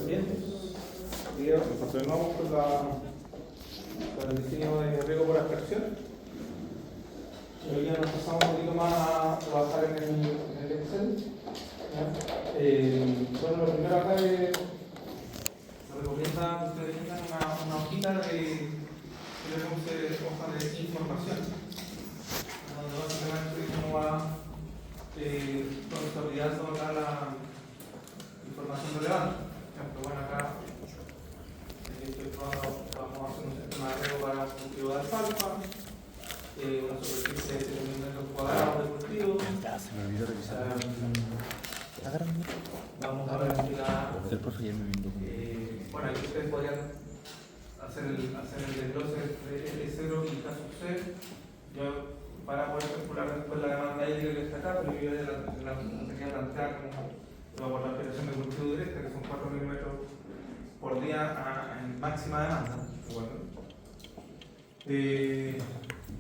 Bien. Continuamos con el diseño de riego por abstracción. Hoy ya nos pasamos un poquito más a trabajar en el Excel. Bueno, lo primero acá es, se recomienda que ustedes tengan una hojita que le puse hoja de información, donde básicamente uno va consolidando acá la información relevante. Por ejemplo, bueno, acá vamos a hacer un sistema de riego para un cultivo de alfalfa, una superficie de 7.000 metros cuadrados de cultivo. Ya, se me olvidó revisar. Vamos a ver aquí El profe ya me vino. bueno, aquí ustedes podrían hacer el desglose de L0 y caso C. Yo, para poder calcular después la demanda hídrica que está acá, pero yo la tenía planteada como por la operación de cultivo directa, que son 4.000 metros por día en máxima demanda.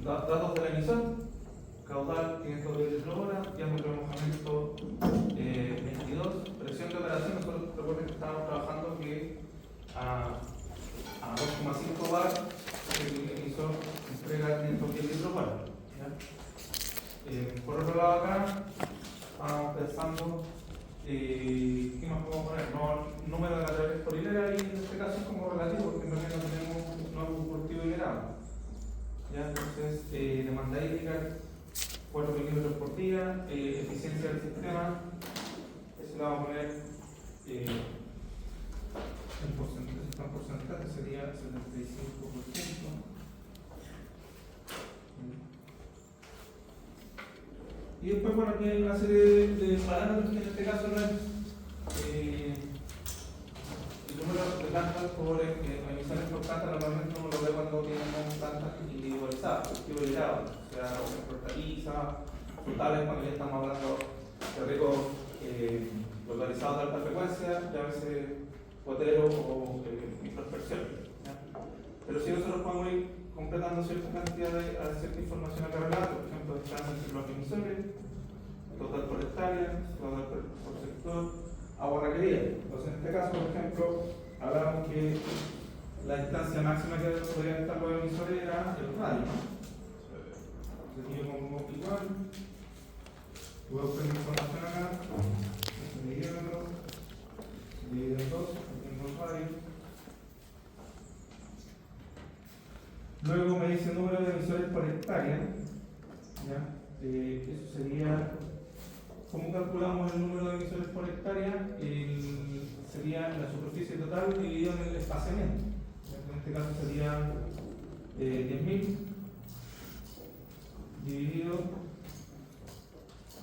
Datos de la emisión, caudal 500 litros por hora, diámetro de mojamiento 22, presión de operación. Nosotros recuerden que estábamos trabajando que a 2,5 bar el emisor entrega 510 litros por hora. Por otro lado acá estamos pensando ¿qué más podemos poner? Número de laterales por hilera, y en este caso es como relativo porque en realidad no tenemos un cultivo hilerado. ¿Ya? Entonces, demanda hídrica 4 milímetros por día, eficiencia del sistema, eso le vamos a poner en porcentaje, sería 75%. Y después, bueno, aquí hay una serie de parámetros que en este caso no es el número de plantas por emisiones por planta. Normalmente uno lo ve cuando tenemos plantas individualizadas, cultivo hilerado, o sea, hortalizas, frutales, cuando ya estamos hablando de ricos localizados de alta frecuencia, llámese potero o microaspersión. Pero si nosotros podemos ir completando cierta cantidad de cierta información acá relevante, por ejemplo, distancia entre los emisores, total por hectárea, total por sector, agua requerida. Entonces, en este caso, por ejemplo, hablamos que la distancia máxima que podrían estar los emisores era el radio, ¿no? Entonces, yo pongo igual, voy a buscar información acá, este milímetro, dividido en 2, tengo el radio. Luego me dice el número de emisores por hectárea. ¿Ya? Eso sería, ¿cómo calculamos el número de emisores por hectárea? Sería la superficie total dividido en el espaciamiento. En este caso sería 10.000 dividido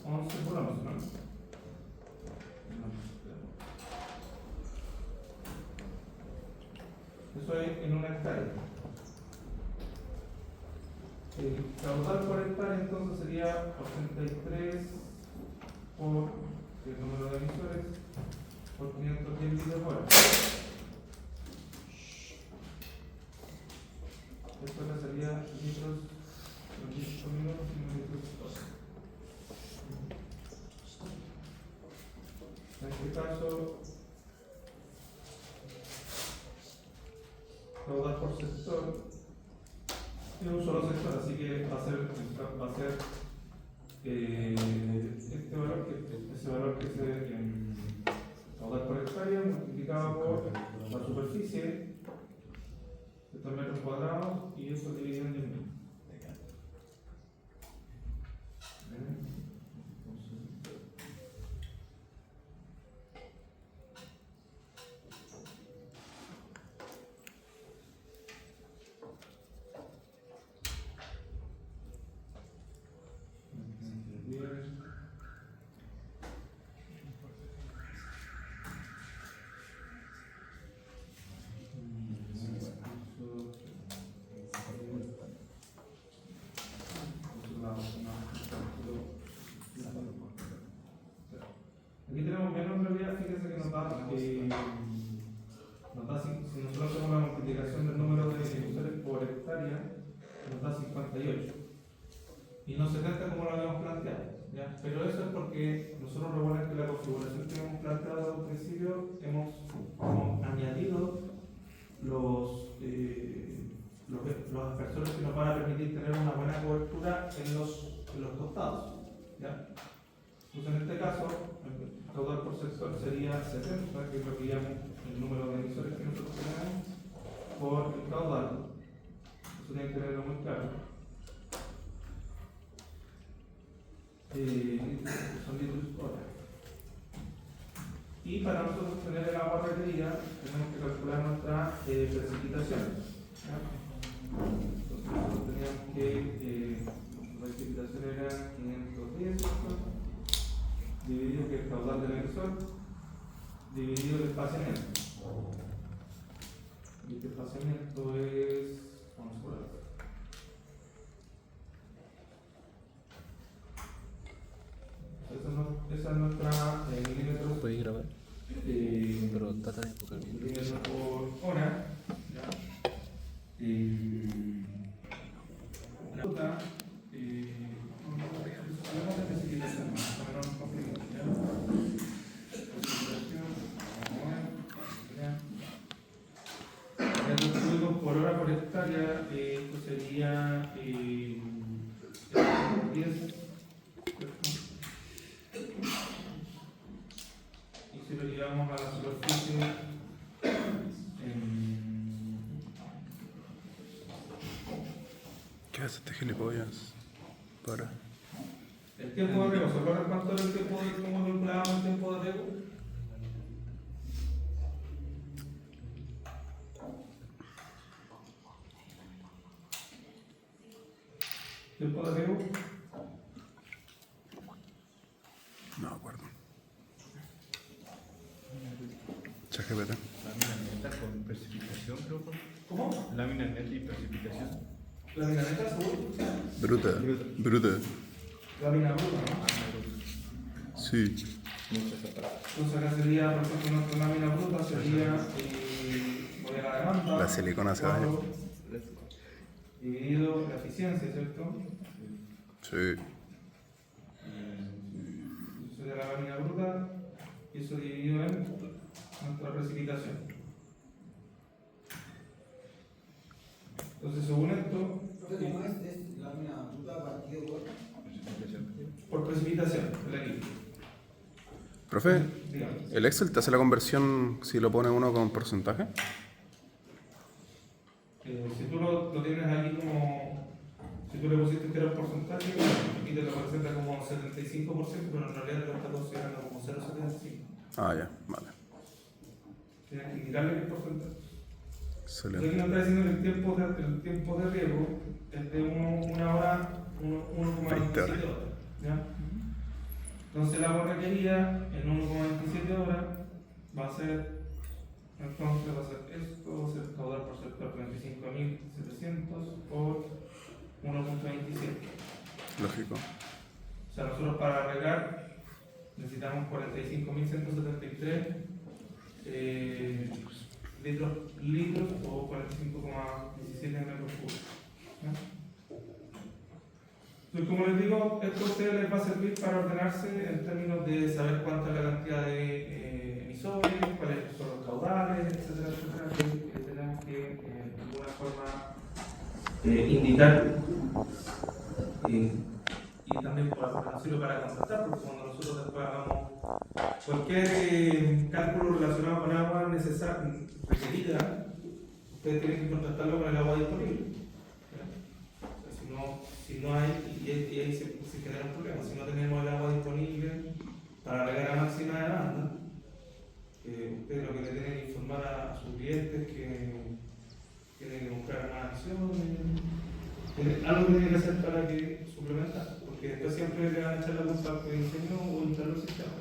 11 por 11, ¿no? Eso es en una hectárea. El caudal por hectárea entonces sería 83 por el número de emisores por 510 litros por hora. Esto le sería litros, no litros por minuto, sino litros por hora. En este caso, caudal por sector. Es un solo sector, así que va a ser ese valor que es caudal por hectárea multiplicado por la superficie, estos metros cuadrados, y eso dividido en 10.000. Aquí tenemos menos en realidad, fíjense que nos da si nosotros hacemos la multiplicación del número de emisores por hectárea, nos da 58 y no 70 como lo habíamos planteado. ¿ya? Pero eso es porque nosotros recuerden que la configuración que hemos planteado al principio hemos añadido los aspersores que nos van a permitir tener una buena cobertura en los costados, ¿ya? Entonces en este caso el caudal por sector sería 70, que es lo que llamamos el número de emisores que nosotros tenemos por el caudal. Eso tiene que tenerlo muy claro. Son litros hora. Y para nosotros tener el agua requerida tenemos que calcular nuestra precipitación, ¿ya? Entonces nosotros teníamos que la precipitación era 510 dividido que el caudal del emisor dividido el espaciamiento. Y este espaciamiento es, vamos por acá. Esa es nuestra milímetros. ¿Puedes grabar? Pero trata de enfocar bien. Milímetros por hora. ¿Ya? La ruta. Hablamos de precipitación, para no nos compliquemos, ¿ya? Precipitación, metros cúbicos por hora por hectárea, esto sería 10. Si lo llevamos a la superficie ¿Qué hace este gilipollas? Para. el tiempo de riego, ¿se acuerdan cuánto era el tiempo de cómo calculábamos el tiempo de riego? ¿Tiempo de riego? No me acuerdo. ChatGPT. Lámina neta con precipitación, creo. ¿Cómo? Lámina neta y precipitación. ¿Lámina neta, seguro? Bruta. Bruta. Lámina bruta, ¿no? Sí. Entonces acá sería, por ejemplo, nuestra lámina bruta sería voy a la demanda. La silicona hace daño. Dividido la eficiencia, ¿cierto? Sí. Eso sería la lámina bruta y eso dividido en nuestra precipitación. Entonces, según esto, ¿Cómo es lámina bruta partido por precipitación del equipo. Profe, Dígame. ¿el Excel te hace la conversión si lo pone uno con porcentaje? Si tú lo tienes ahí como, si tú le pusiste que era un porcentaje y te lo presenta como 75%, pero en realidad te lo está considerando como 0,75. Ah, ya, vale. Tienes que indicarle el porcentaje. Excelente. Aquí nos está diciendo que el tiempo de riego es de 1 hora, 1,27 horas. ¿Ya? Entonces el agua requerida en 1,27 horas va a ser, entonces va a ser esto, va a ser el caudal por sector 35.700 por 1,27. Lógico. O sea, nosotros para regar necesitamos 45.173 litros o 45,17 metros cúbicos. ¿Ya? Entonces, como les digo, esto a ustedes les va a servir para ordenarse en términos de saber cuánta es la cantidad de emisores, cuáles son los caudales, etcétera, etcétera, que tenemos que de alguna forma indicar. Y también nos sirve para contrastar, porque cuando nosotros después hagamos cualquier cálculo relacionado con agua requerida, ustedes tienen que contrastarlo con el agua disponible. O sea, si no hay, y ahí se genera un problema. Si no tenemos el agua disponible para regar a máxima demanda, ustedes lo que le tienen que informar a sus clientes que tienen que comprar más acciones, algo que tienen que hacer para que suplementar, porque después siempre le van a echar la culpa al que diseñó o instalar el sistema.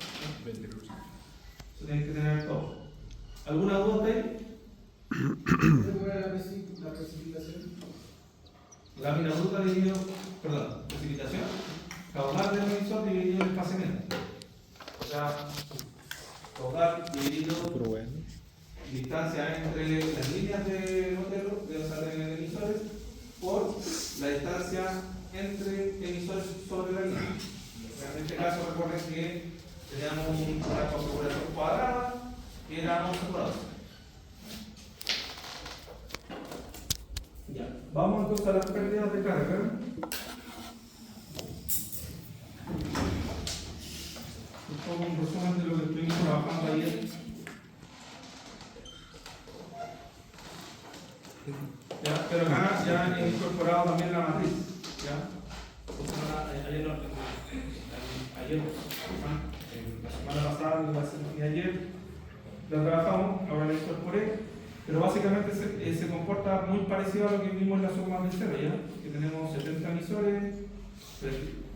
Eso tienen que tener todo. ¿Alguna duda de ahí? ¿Cómo era la precipitación? Lámina bruta dividido, perdón, precipitación, caudal del emisor dividido el espaciamiento. O sea, caudal dividido distancia entre las líneas de modelo, de emisores, por la distancia entre emisores sobre la línea. En este caso recuerden que teníamos una configuración cuadrada que era 11 por 11. Ya. Vamos entonces a las pérdidas de carga. Esto es un resumen de lo que estuvimos trabajando ayer. Ya, pero acá ya he incorporado también la matriz. ¿Ya? La semana pasada y ayer la trabajamos, ahora la incorporé, pero básicamente se comporta muy parecido a lo que vimos en la suma de cero, ¿ya? Que tenemos 70 emisores,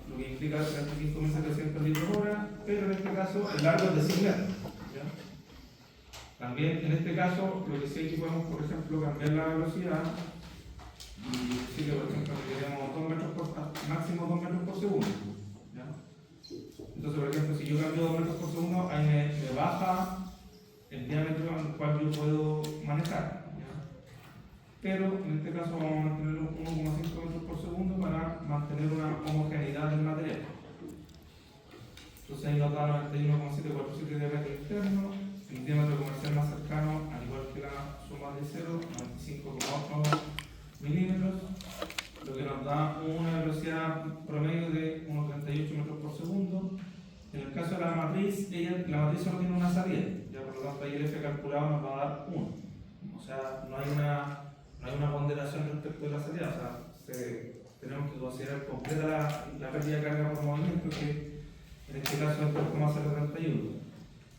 lo que implica 35.700 litros hora, pero en este caso el largo es de 100 metros. ¿Ya? También en este caso lo que sí es que podemos, por ejemplo, cambiar la velocidad y decir que, por ejemplo, que queremos 2 metros máximo 2 metros por segundo. ¿Ya? Entonces, por ejemplo, si yo cambio 2 metros por segundo, ahí me baja el diámetro en el cual yo puedo manejar. ¿Ya? Pero en este caso vamos a mantener 1,5 metros por segundo para mantener una homogeneidad del material. Entonces ahí nos da 91,747 de diámetro interno, el diámetro comercial más cercano, al igual que la suma de cero, 95,8 milímetros, lo que nos da una velocidad promedio de 1,38 metros por segundo. En el caso de la matriz, la matriz solo tiene una salida, ya por lo tanto ahí el F calculado nos va a dar 1. O sea, no hay una ponderación respecto de la salida, o sea, tenemos que considerar completa la pérdida de carga por movimiento, que en este caso es 3,031.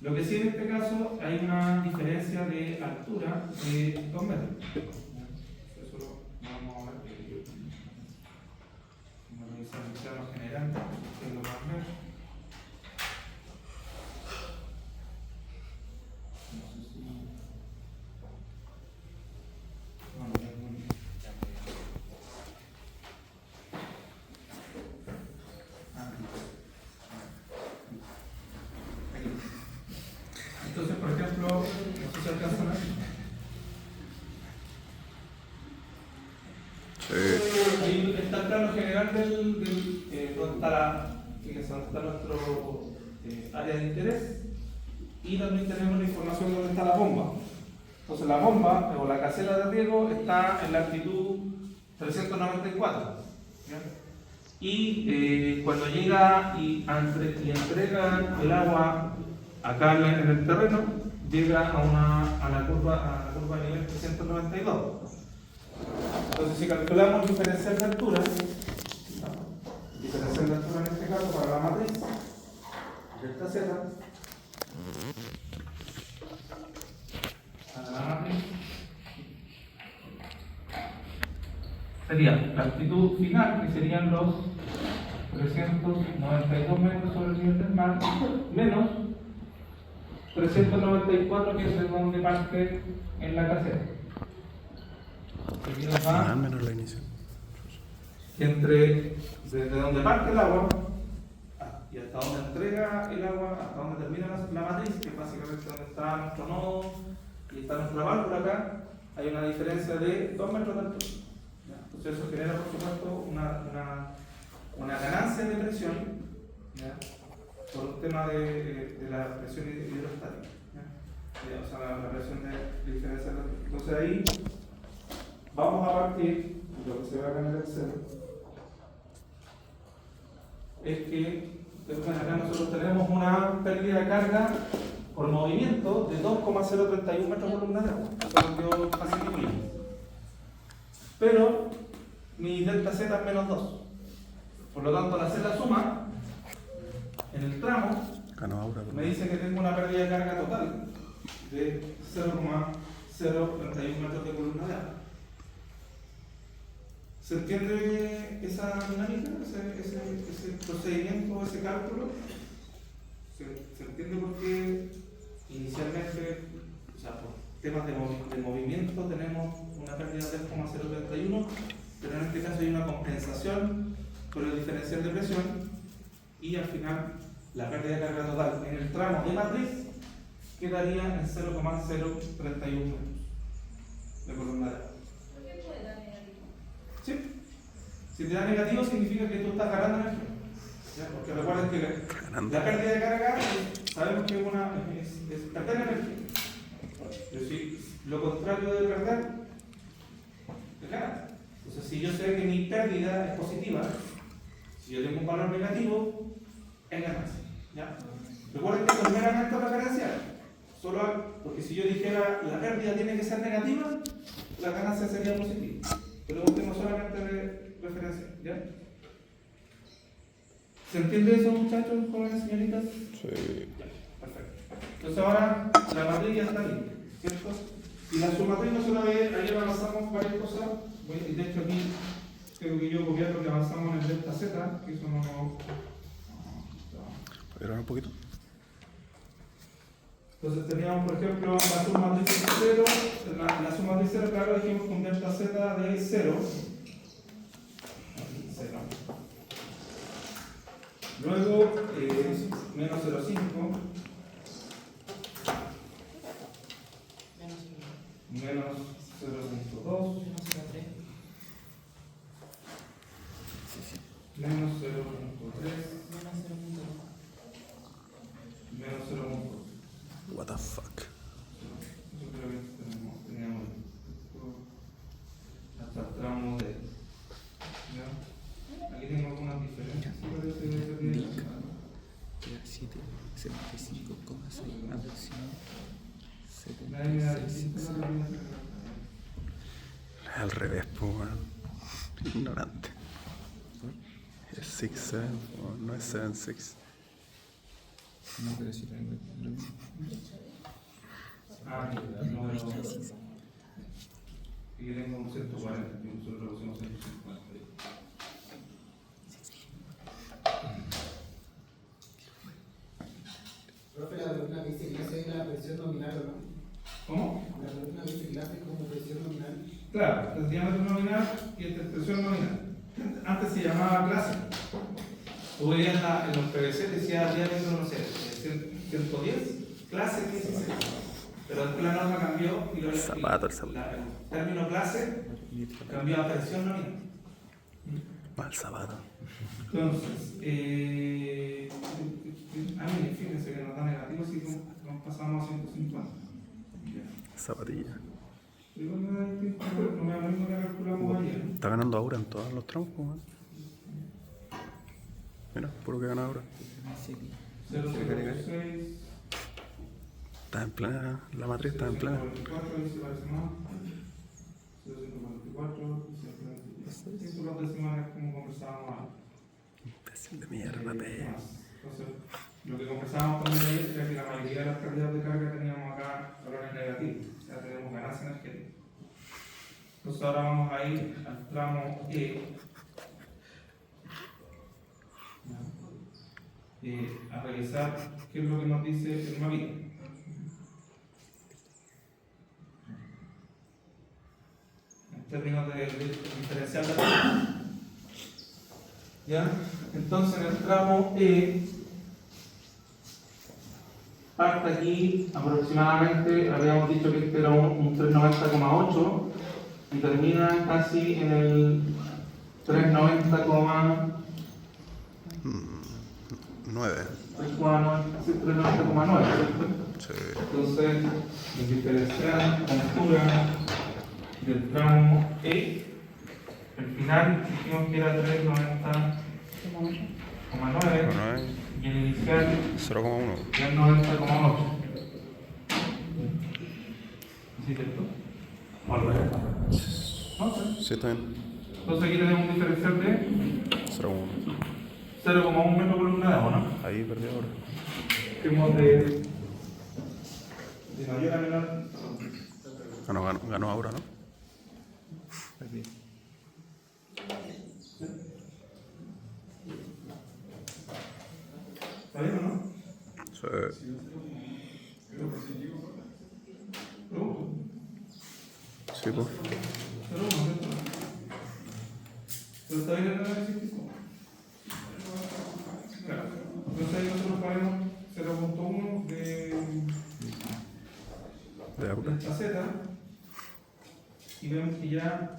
Lo que sí en este caso hay una diferencia de altura de 2 metros. Eso lo vamos a ver. Vamos a revisar el plano general, que es lo más ver. No sé si... Bueno, ya es muy bien. Entonces, por ejemplo, no sé si alcanzan a ver. Ahí está el plano general donde está nuestro área de interés, y también tenemos la información de dónde está la bomba. Entonces la bomba o la casela de riego está en la altitud 394. ¿Ya? Y cuando llega y entrega el agua acá en el terreno, llega a la curva de nivel 392. Entonces, si calculamos diferencial de altura en este caso para la matriz, delta Z, para la matriz, sería la altitud final, que serían los 392 metros sobre el nivel del mar, menos 394, que es de donde parte en la caseta. Aquí nos da menos la inicial. que desde donde parte el agua y hasta donde entrega el agua, hasta donde termina la matriz, que es básicamente donde está nuestro nodo y está nuestra válvula acá, hay una diferencia de 2 metros de altura. Entonces eso genera, por supuesto, una ganancia de presión, ¿ya? Por un tema de la presión hidrostática, o sea, la presión de diferencia de altura. Entonces ahí vamos a partir, lo que se ve acá en el Excel, es que acá nosotros tenemos una pérdida de carga por movimiento de 2,031 metros por columna de agua. Eso quedó fácil. Pero mi delta Z es menos 2. Por lo tanto, la Z suma en el tramo me dice que tengo una pérdida de carga total de 0,031 metros de columna de agua. ¿Se entiende esa dinámica, ese procedimiento, ese cálculo? ¿Se entiende por qué inicialmente, o sea, por temas de movimiento tenemos una pérdida de 3,031, pero en este caso hay una compensación por el diferencial de presión y al final la pérdida de carga total en el tramo de matriz quedaría en 0,031 metros de columna de agua. ¿Sí? Si te da negativo significa que tú estás ganando energía. ¿Ya? Porque recuerden que la pérdida de carga sabemos que es perder energía. Es decir, lo contrario de perder es ganar. Entonces, si yo sé que mi pérdida es positiva, si yo tengo un valor negativo, es ganancia. ¿Ya? Recuerden que esto es meramente referencial. Porque si yo dijera la pérdida tiene que ser negativa, la ganancia sería positiva. Pero tengo solamente referencia. ¿Ya? ¿Se entiende eso, muchachos, jóvenes, señoritas? Sí. Perfecto. Entonces ahora la matriz ya está lista, ¿cierto? Y la submatriz no se la ve, ayer avanzamos varias cosas. Y de hecho aquí creo que yo copié lo que avanzamos en el delta Z, que eso no. ¿Puedo un poquito? Entonces teníamos, por ejemplo, la submatriz de 0, la submatriz 0, claro, dijimos con delta Z de 0. Luego, menos 0,5. Menos 0,2. Menos 0,3. Menos 0,2. What the fuck. Yo creo que teníamos hasta el tramo de. ¿Ya? Aquí tengo algunas diferencias. Era 7, 75,6 aproximado. Nadie me da 76. Al revés, pues, weón. Ignorante. Es 6, 7, no es 7, 6. No, pero sí tengo lo mismo. No, y yo tengo un 140, y nosotros lo pusimos 150. Profe, la columna que dice clase es la presión nominal, ¿o no? ¿Cómo? La columna que dice clase es como presión nominal. Claro, el diámetro nominal y esta expresión nominal. Antes se llamaba clase. Tú veías en los PVC, decía diámetro, no sé, 110, clase 16. Pero después la norma cambió y el término clase cambió a presión nominal. Mal zapato. Entonces, fíjense que nos da negativo si nos pasamos a 150. Zapatilla. Igual me da distinto, no me da lo mismo que calculamos ayer. Está ganando ahora en todos los tramos, pues, weón. Mira, puro que gana ahora. 0,06. Está en plena, la matriz está en plena. 0,44, ahí se parece más. 0,44, 0,43. Esto los decimales como conversábamos antes. Imbécil de mierda, pe. Entonces, lo que conversábamos también ayer era que la mayoría de las pérdidas de carga teníamos acá valores negativos, o sea, tenemos ganancia energética. Entonces ahora vamos a ir al tramo a revisar qué es lo que nos dice el mapita. En términos de diferencial de carga. ¿Ya? Entonces en el tramo parte aquí aproximadamente, habíamos dicho que este era un 390,8 y termina casi en el 390,9. 9. 390,9, ¿cierto? Sí. Entonces, el diferencial altura del tramo el final dijimos que era 390,9 y el inicial 0,1. ya 90,8. ¿Sí, cierto? ¿O al revés? No sé. Sí, está bien. Entonces aquí tenemos un diferencial de 0,1. 0,1 metro columna de agua, ¿no? Ahí perdí ahora. Tenemos de mayor a menor. Ganó ahora, ¿no? Perdí. ¿Está bien o no? Sí. Pregunto. Sí, pues. 0,1, ¿cierto? Pero está bien el análisis que hicimos. Claro. Entonces ahí nosotros ponemos 0,1 De agua. esta Z y vemos que ya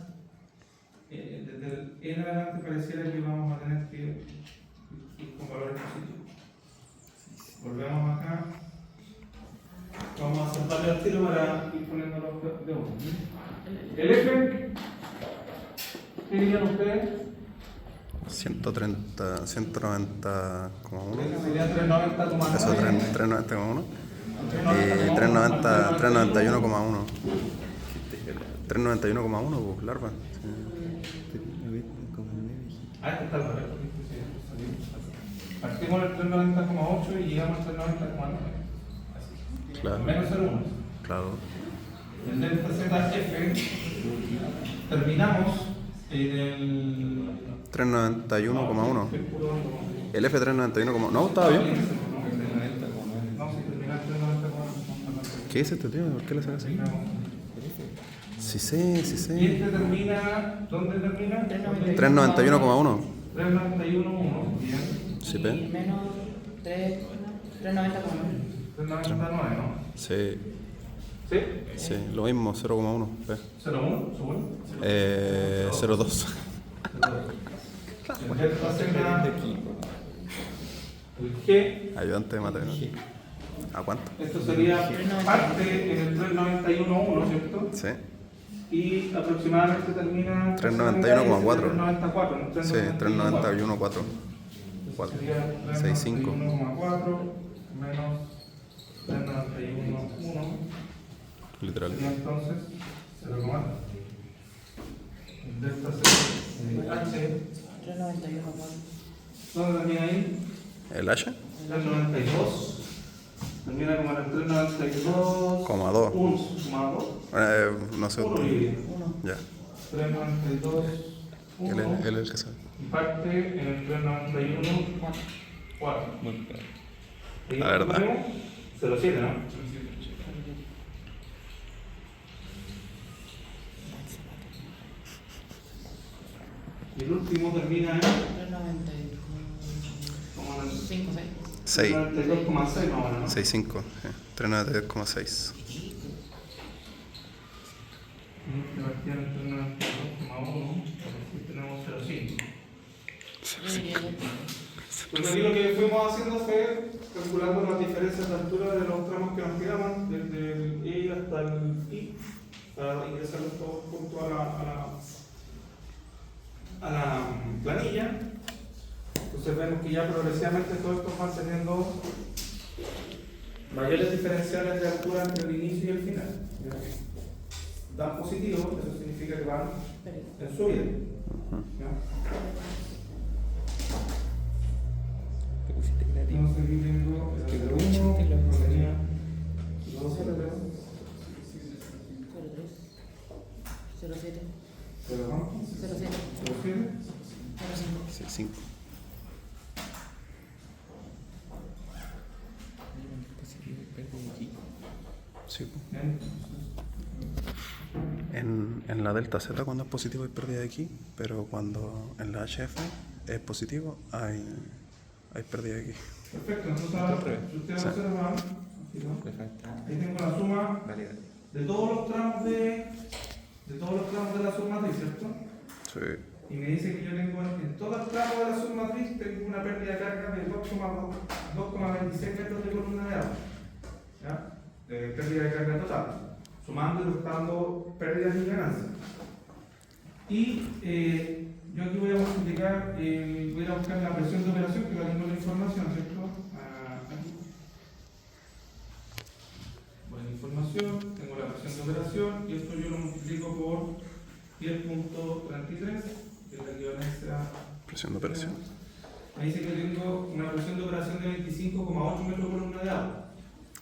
desde el en adelante pareciera que vamos a tener que y con valores positivos. Volvemos acá. Vamos a saltarle al tiro para ir poniendo los de uno. El F, ¿qué dirían ustedes? 130, 190,1. Sería 390,9. Eso, 390,1. Y 391,1. 391,1, pues, larva. Ah, este está al revés. Partimos del 390,8 y llegamos al 390,9. Así. Claro. Menos 0,1. Claro. El delta ZF terminamos en el 391,1. El F 391,1. No, estaba bien. No, si termina el 390,1. ¿Qué dice este tío? ¿Por qué le sacas así? Sí sé, sí Y sé. este termina, ¿dónde termina? 391,1. 391,1, bien. Sí, Y pe. menos 390,9. 399, ¿no? Sí, ¿Sí? sí, lo mismo, 0,1. P. 01, ¿seguro? 0,2. El delta Z, el G, Ayudante de matemáticas. ¿A cuánto? esto sería parte en el 391,1, ¿cierto? Sí, Y aproximadamente termina 391,4. 394, sí, 391,4. 4. Sería 6,5. 391,4 menos 391,1 Literal. sería entonces 0,4. El delta C, H, 391,4. ¿dónde termina ahí? ¿El H? 392. Termina como en el 392. Coma 2. 1,2. No sé. 1 y 1. Ya. 392. Él 1. es el que sabe. Y parte en el 391. 4. La verdad. 07, ¿no? Y el último termina en 395, como en el 6. 6. 92,6 más o menos, ¿no? 6,5. 393,6. Y partía en el 392,1. Aquí tenemos 0,5. Pues aquí lo que fuimos haciendo fue calculando las diferencias de altura de los tramos que nos quedaban, desde el E hasta el I, para ingresarlos todos juntos a la planilla. Entonces vemos que ya progresivamente todos estos van teniendo mayores diferenciales de altura entre el inicio y el final. Dan positivo, eso significa que van en subida. ¿Ya? Entonces aquí tengo el 01, tenía 12, le veo. 03, 07, ¿Pero no? 07, 07. 05. 6,5. Sí. Bien. En la delta Z cuando es positivo hay pérdida de aquí, pero cuando en la HF es positivo hay pérdida de aquí. Perfecto, entonces ahora, si ustedes Sí. observan, aquí, ¿no? Ahí tengo la suma de todos los tramos de la submatriz, ¿cierto? Sí. Y me dice que yo tengo en todo el tramo de la submatriz tengo una pérdida de carga de 2,26 metros de columna de agua. ¿Ya? De pérdida de carga total, sumando y restando pérdidas y ganancias. Y yo aquí voy a multiplicar, voy a buscar la presión de operación, que la tengo en la información, ¿cierto? Aquí. Voy a la información, tengo la presión de operación, y esto yo lo multiplico por 10.33, que es la equivalencia. Presión de operación. Me dice que tengo una presión de operación de 25,8 metros por columna de agua.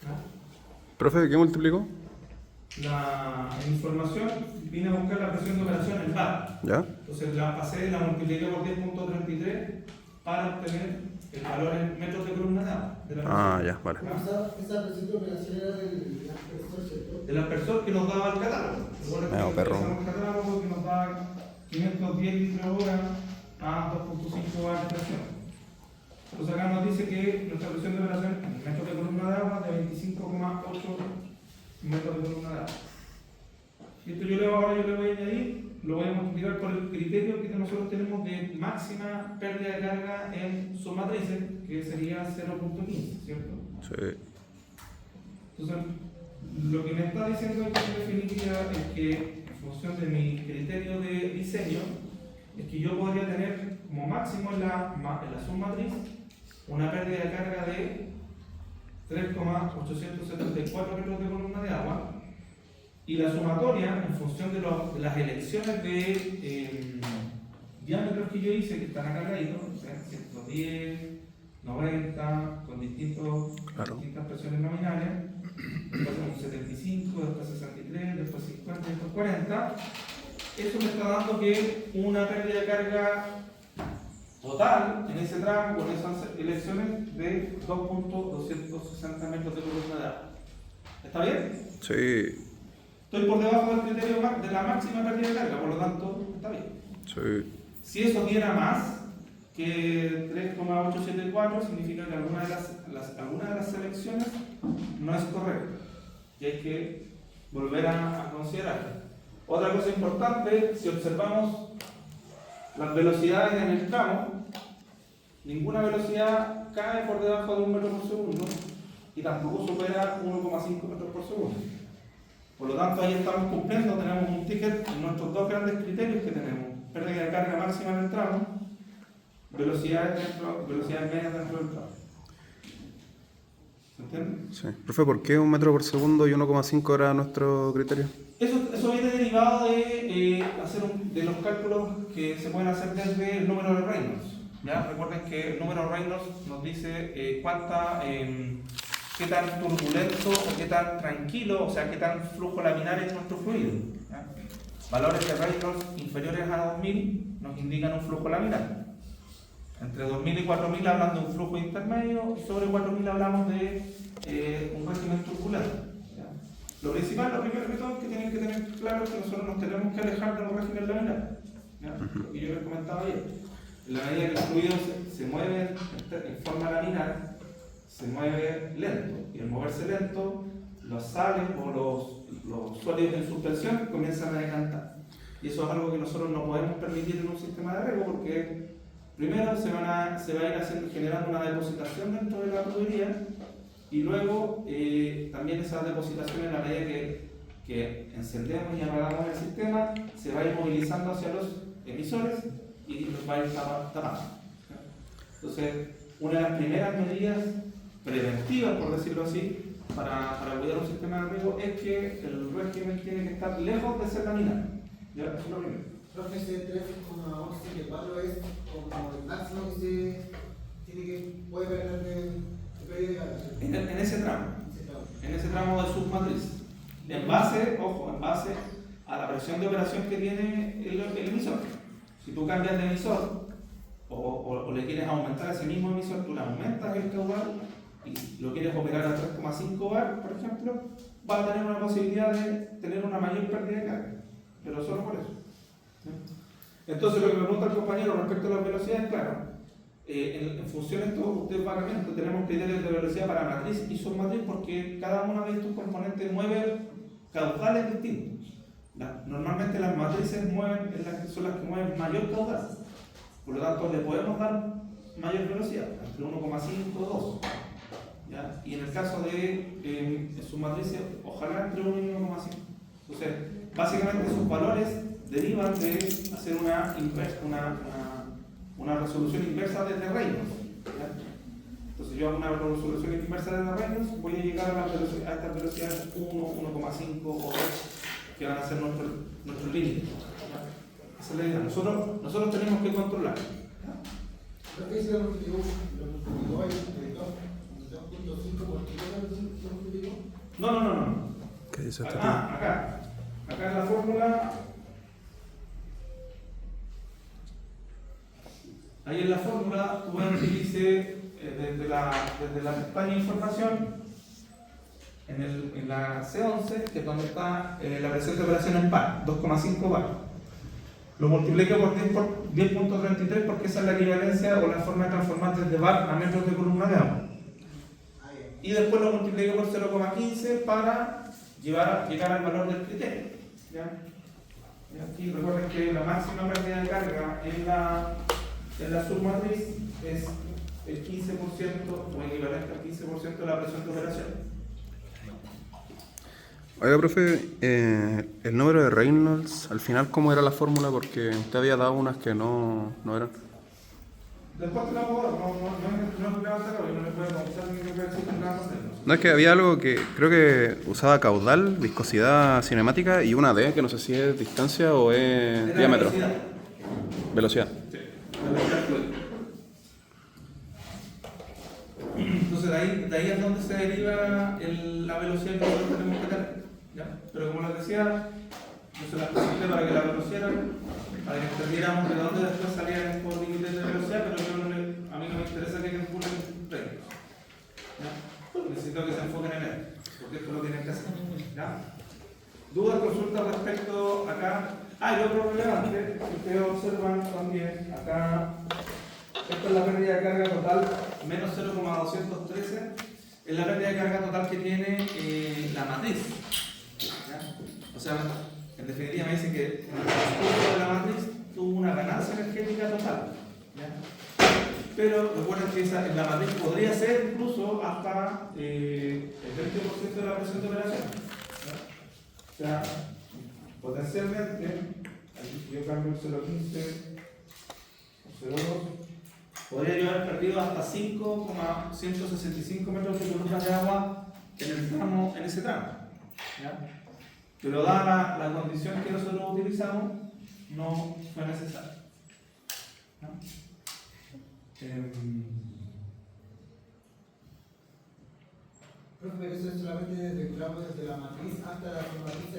¿Ya? Profe, ¿qué multiplicó? La información vine a buscar la presión de operación en bar. ¿Ya? Entonces la pasé, la multipliqué por 10.33 para obtener el valor en metros de columna de agua. De la Ah, ya, vale. Esa presión de operación era del aspersor, ¿cierto? del aspersor que nos daba el catálogo. Recuerda que perro. utilizamos el catálogo que nos daba 510 litros hora a 2.5 bar de presión. Entonces acá nos dice que nuestra presión de operación en metros de columna de agua de 25,8 metros de columna de agua. Y esto ahora yo le voy a añadir lo voy a multiplicar por el criterio que nosotros tenemos de máxima pérdida de carga en submatrices, que sería 0.15, ¿cierto? Sí. Entonces, lo que me está diciendo esto en definitiva es que en función de mi criterio de diseño, es que yo podría tener como máximo en la submatriz una pérdida de carga de 3,874 metros de columna de agua, y la sumatoria en función de las elecciones de diámetros que yo hice, que están acá cargaditos, o sea, 110, 90, con distintas presiones nominales, después un 75, después 63, después 50, después 40, eso me está dando que una pérdida de carga total en ese tramo con esas elecciones de 2.260 metros de columna de agua. ¿Está bien? Sí. Estoy por debajo del criterio de la máxima pérdida de carga, por lo tanto, está bien. Sí. Si eso diera más que 3,874, significa que alguna de las selecciones no es correcta y hay que volver a considerar. Otra cosa importante, si observamos las velocidades en el tramo, ninguna velocidad cae por debajo de 1 metro por segundo y tampoco supera 1,5 metros por segundo. Por lo tanto, ahí estamos cumpliendo, tenemos un ticket en nuestros dos grandes criterios que tenemos: pérdida de carga máxima en el tramo, velocidades medias dentro del tramo. ¿Se entiende? Sí. Profe, ¿por qué 1 metro por segundo y 1,5 era nuestro criterio? Eso viene derivado de de los cálculos que se pueden hacer desde el número de Reynolds. ¿Ya? Recuerden que el número de Reynolds nos dice qué tan turbulento o qué tan tranquilo, o sea, qué tan flujo laminar es nuestro fluido. ¿Ya? Valores de Reynolds inferiores a 2000 nos indican un flujo laminar. Entre 2000 y 4000 hablan de un flujo intermedio, y sobre 4000 hablamos de un régimen turbulento. ¿Ya? Lo primero que todo, que tienen que tener claro es que nosotros nos tenemos que alejar de los regímenes laminares. ¿Ya? Lo que yo les comentaba ayer. En la medida que el fluido se mueve en forma laminar, se mueve lento, y al moverse lento, los sales o los sólidos en suspensión comienzan a decantar. Y eso es algo que nosotros no podemos permitir en un sistema de riego, porque primero se va a ir generando una depositación dentro de la tubería, y luego también esa depositación, en la medida que encendemos y apagamos el sistema, se va a ir movilizando hacia los emisores y los va a ir tapando. Entonces, una de las primeras medidas preventivas, por decirlo así, para cuidar un sistema de riego es que el régimen tiene que estar lejos de ser laminar. ¿Ya? Eso es lo primero. Creo que ese 3,174 es como el máximo que puede perder de pérdida de carga. En ese tramo. En ese tramo de submatriz. En base a la presión de operación que tiene el emisor. Si tú cambias de emisor o le quieres aumentar ese mismo emisor, tú le aumentas el caudal y lo quieres operar a 3,5 bar, por ejemplo, vas a tener una posibilidad de tener una mayor pérdida de carga, pero solo por eso. ¿Sí? Entonces, lo que me pregunta el compañero respecto a las velocidades, claro, en función de esto, ustedes van cambiando, tenemos criterios de velocidad para matriz y submatriz, porque cada una de estos componentes mueve caudales distintos. Normalmente las matrices son las que mueven mayor caudal, por lo tanto le podemos dar mayor velocidad, entre 1,5 y 2. ¿Ya? Y en el caso de sus matrices, ojalá entre 1 y 1,5. Entonces, básicamente sus valores derivan de hacer una resolución inversa desde Reynolds. ¿Ya? Entonces, yo hago una resolución inversa desde Reynolds, voy a llegar a estas velocidades 1, 1,5 o 2, que van a ser nuestro límite. Esa es la idea. Nosotros tenemos que controlar. Creo que ese lo multiplicó ahí, 2.5 por kilo, lo multiplicó. No. ¿Qué dice esto? Acá en la fórmula. Ahí en la fórmula, tú ves que dice desde la pestaña de información, en la C11, que es donde está la presión de operación en bar, 2,5 bar. Lo multipliqué por 10.33 porque esa es la equivalencia o la forma de transformar desde bar a metros de columna de agua. Y después lo multipliqué por 0,15 para llegar al valor del criterio. ¿Ya? Y aquí recuerden que la máxima pérdida de carga en la submatriz es el 15% o equivalente al 15% de la presión de operación. Oiga, profe, el número de Reynolds, al final, ¿cómo era la fórmula? Porque usted había dado unas que no eran. Después te la puedo dar, no me levanta hoy, no le puedo contestar ni me puede decir nada más. No, es que había algo que creo que usaba caudal, viscosidad cinemática y una D, que no sé si es distancia o es diámetro. Velocidad. Sí, velocidad fluida. Entonces de ahí es donde se deriva la velocidad que nosotros tenemos que tener. ¿Ya? Pero como les decía, yo se las presenté para que la conocieran, para que entendiéramos de dónde después salían estos límites de velocidad, pero a mí no me interesa que calculen términos. Necesito que se enfoquen en él, porque esto lo tienen que hacer. ¿Ya? ¿Dudas, consultas respecto acá? Y otro relevante que ustedes observan también acá. Esta es la pérdida de carga total, menos 0,213. Es la pérdida de carga total que tiene la matriz. ¿Ya? O sea, en definitiva me dicen que en el transcurso de la matriz tuvo una ganancia energética total. ¿Ya? Pero recuerden que en la matriz podría ser incluso hasta el 20% de la presión de operación. ¿Ya? O sea, potencialmente, aquí si yo cambio el 0,15 o 0,2, podría yo haber perdido hasta 5,165 metros de columna de agua en ese tramo. ¿Ya? Pero dada la condición que nosotros utilizamos, no fue necesario. ¿Ya? Profe, pero eso es solamente desde el tramo desde la matriz hasta la submatriz.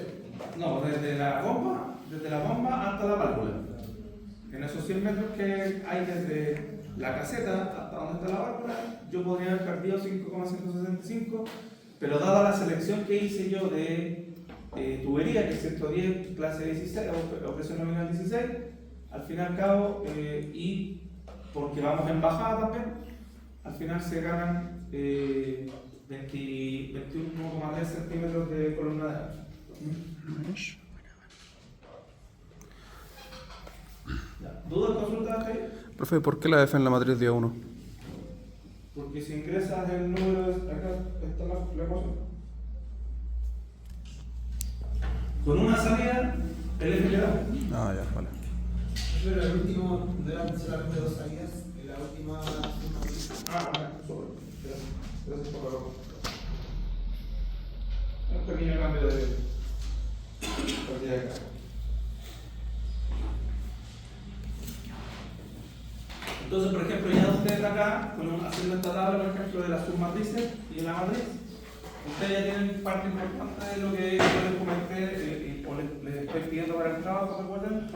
No, desde la bomba hasta la válvula. En esos 100 metros que hay desde la caseta hasta donde está la válvula, yo podría haber perdido 5,165, pero dada la selección que hice yo de tubería, que es 110, clase 16 o presión nominal 16, al fin y al cabo, y porque vamos en bajada también, al final se ganan 21,3 centímetros de columna de agua. ¿Dudas, consultas hasta ahí? Profe, ¿por qué la F en la matriz dio 1? Porque si ingresas el número de acá está la cosa. Con una salida, el F le da. Ah, ya, vale. Pero el último no eran solamente 2 salidas, en la última submatriz. Sobre. Gracias por la pregunta. Un pequeño cambio de partida de carga. Entonces, por ejemplo, ya ustedes acá, haciendo esta tabla, por ejemplo, de las submatrices y de la matriz, ustedes ya tienen parte importante de lo que yo les comenté o les estoy pidiendo para el trabajo, recuerden,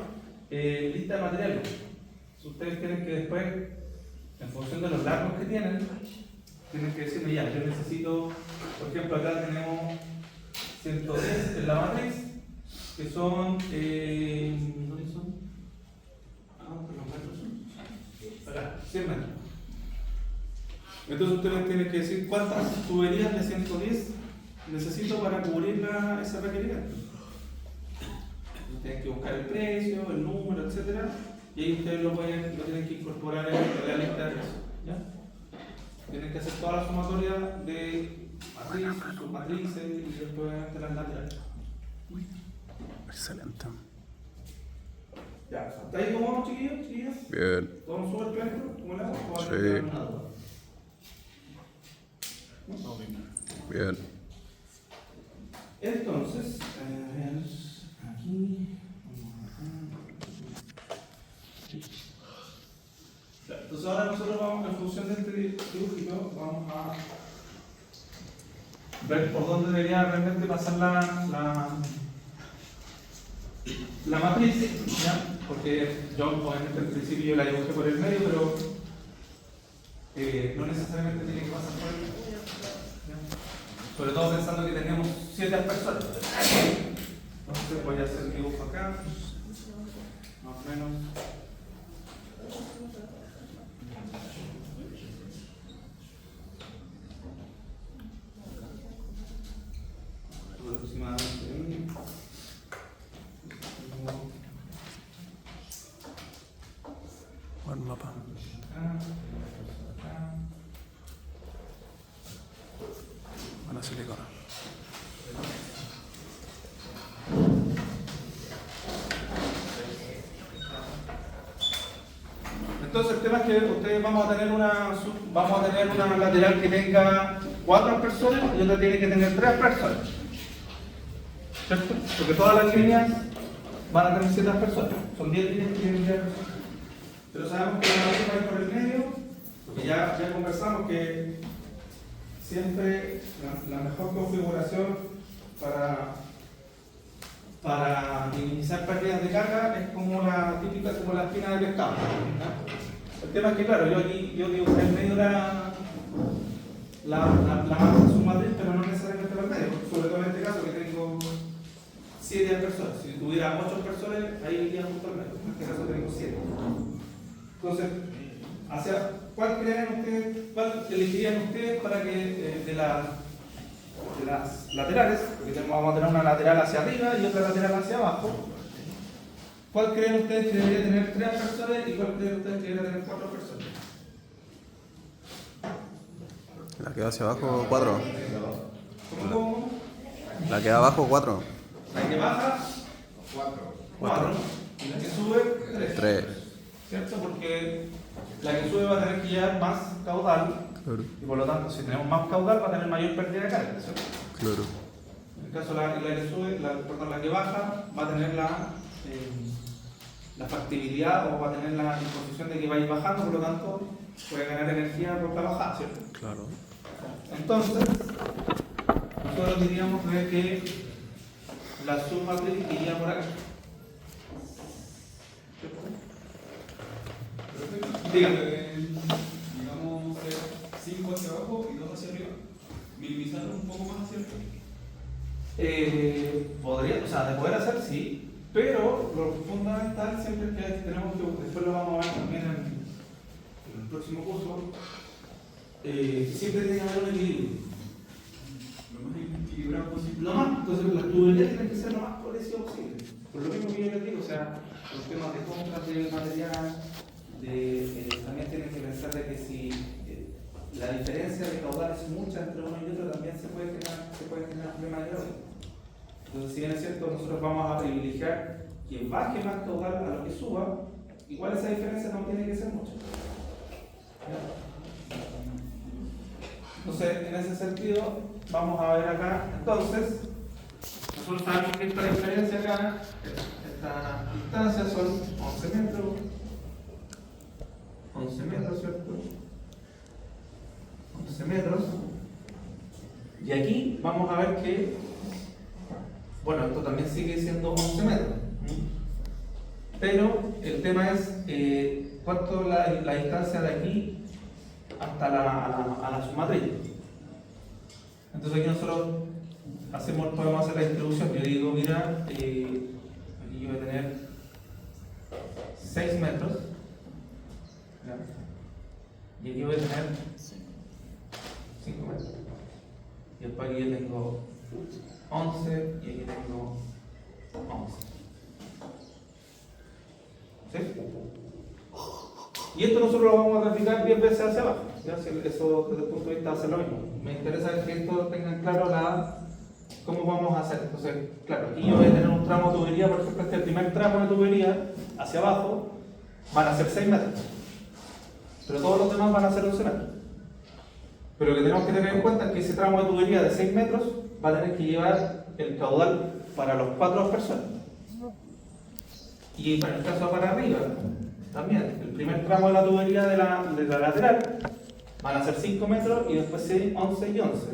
lista de materiales. Ustedes tienen que después, en función de los largos que tienen que decirme ya, yo necesito, por ejemplo, acá tenemos 110 en la matriz, que son, ¿dónde son? Los metros son. Acá, 100 metros. Entonces ustedes tienen que decir cuántas tuberías de 110 necesito para cubrir ese requerimiento. Tienen que buscar el precio, el número, etc. Y ahí ustedes lo tienen que incorporar en la lista de precios. ¿Ya? Tienen que hacer toda la sumatoria de matriz, submatrices y después las laterales. Excelente. Ya, ¿está ahí como chiquillos? Bien. ¿Todo súper claro? ¿Cómo le hago? Sí. Bien. Entonces, aquí. Entonces ahora nosotros vamos, en función de este dibujito, vamos a ver por dónde debería realmente pasar la matriz, ¿ya? Porque yo obviamente al principio yo la dibujé por el medio, pero no necesariamente tiene que pasar por el medio, ¿ya? Sobre todo pensando que tenemos 7 aspersores. Entonces voy a hacer el dibujo acá, más o menos. Aproximadamente mapa. Buena silicona. Entonces el tema es que ustedes vamos a tener una lateral que tenga 4 aspersores y otra tiene que tener 3 aspersores. ¿Cierto? Porque todas las líneas van a tener 7 aspersores. Son 10 líneas que tienen 10 aspersores. Pero sabemos que la va a ir por el medio, porque ya conversamos que siempre la mejor configuración para minimizar pérdidas de carga es como la típica, como la espina de pescado. ¿No? El tema es que, claro, yo dibujé en medio la masa submatriz, pero no necesariamente por el medio, sobre todo en este caso que tengo 7 aspersores. Si tuviera 8 aspersores, ahí iría justo al medio. En este caso tengo 7. Entonces, ¿cuál elegirían ustedes para que de las laterales, porque vamos a tener una lateral hacia arriba y otra lateral hacia abajo? ¿Cuál creen ustedes que debería tener 3 aspersores y cuál creen ustedes que debería tener 4 aspersores? La que va hacia abajo, 4. ¿Cómo? La que va abajo, 4. La que baja, 4. Y la que sube, 3. 3. ¿Cierto? Porque la que sube va a tener que llevar más caudal Claro. y por lo tanto, si tenemos más caudal, va a tener mayor pérdida de carga, ¿cierto? Claro. En el caso la que sube, la que baja, va a tener la factibilidad o va a tener la disposición de que va a ir bajando, por lo tanto, puede ganar energía por la bajada, ¿cierto? Claro. Entonces, nosotros diríamos que la submatriz iría por acá. Dígame. Digamos 5 hacia abajo y 2 hacia arriba. Minimizarlo un poco más hacia arriba. Podría, o sea, de poder hacer sí, pero lo fundamental siempre es que tenemos que, después lo vamos a ver también en el próximo curso, siempre tiene que haber un equilibrio. Lo más equilibrado posible. Lo más, entonces las tuberías tienen que ser lo más parecido posible. Por lo mismo que yo les digo, o sea, los temas de compras de material, también tienen que pensar de que si la diferencia de caudal es mucha entre uno y otro, también se puede generar problemas de grado. Entonces, si bien es cierto, nosotros vamos a privilegiar que baje más caudal a lo que suba, igual esa diferencia no tiene que ser mucha. ¿Ya? Entonces, en ese sentido, vamos a ver acá, entonces, nosotros sabemos que esta diferencia acá, esta distancia son 11 metros, 11 metros, ¿cierto? 11 metros. Y aquí vamos a ver que, bueno, esto también sigue siendo 11 metros. Pero el tema es cuánto la distancia de aquí hasta a la submatriz. Entonces aquí nosotros podemos hacer la distribución. Yo digo, mira, aquí yo voy a tener 6 metros. ¿Ya? Y aquí voy a tener 5 metros. Y después aquí yo tengo 11 y aquí tengo 11. ¿Sí? Y esto nosotros lo vamos a graficar 10 veces hacia abajo. ¿Ya? Eso desde el punto de vista de hacer lo mismo. Me interesa que esto tengan claro cómo vamos a hacer. Entonces, claro, aquí yo voy a tener un tramo de tubería, por ejemplo, este primer tramo de tubería hacia abajo van a ser 6 metros. Pero todos los demás van a ser 11 metros. Pero lo que tenemos que tener en cuenta es que ese tramo de tubería de 6 metros va a tener que llevar el caudal para los 4 aspersores. Y para el caso para arriba, también, el primer tramo de la tubería de la lateral van a ser 5 metros y después 6, 11 y 11.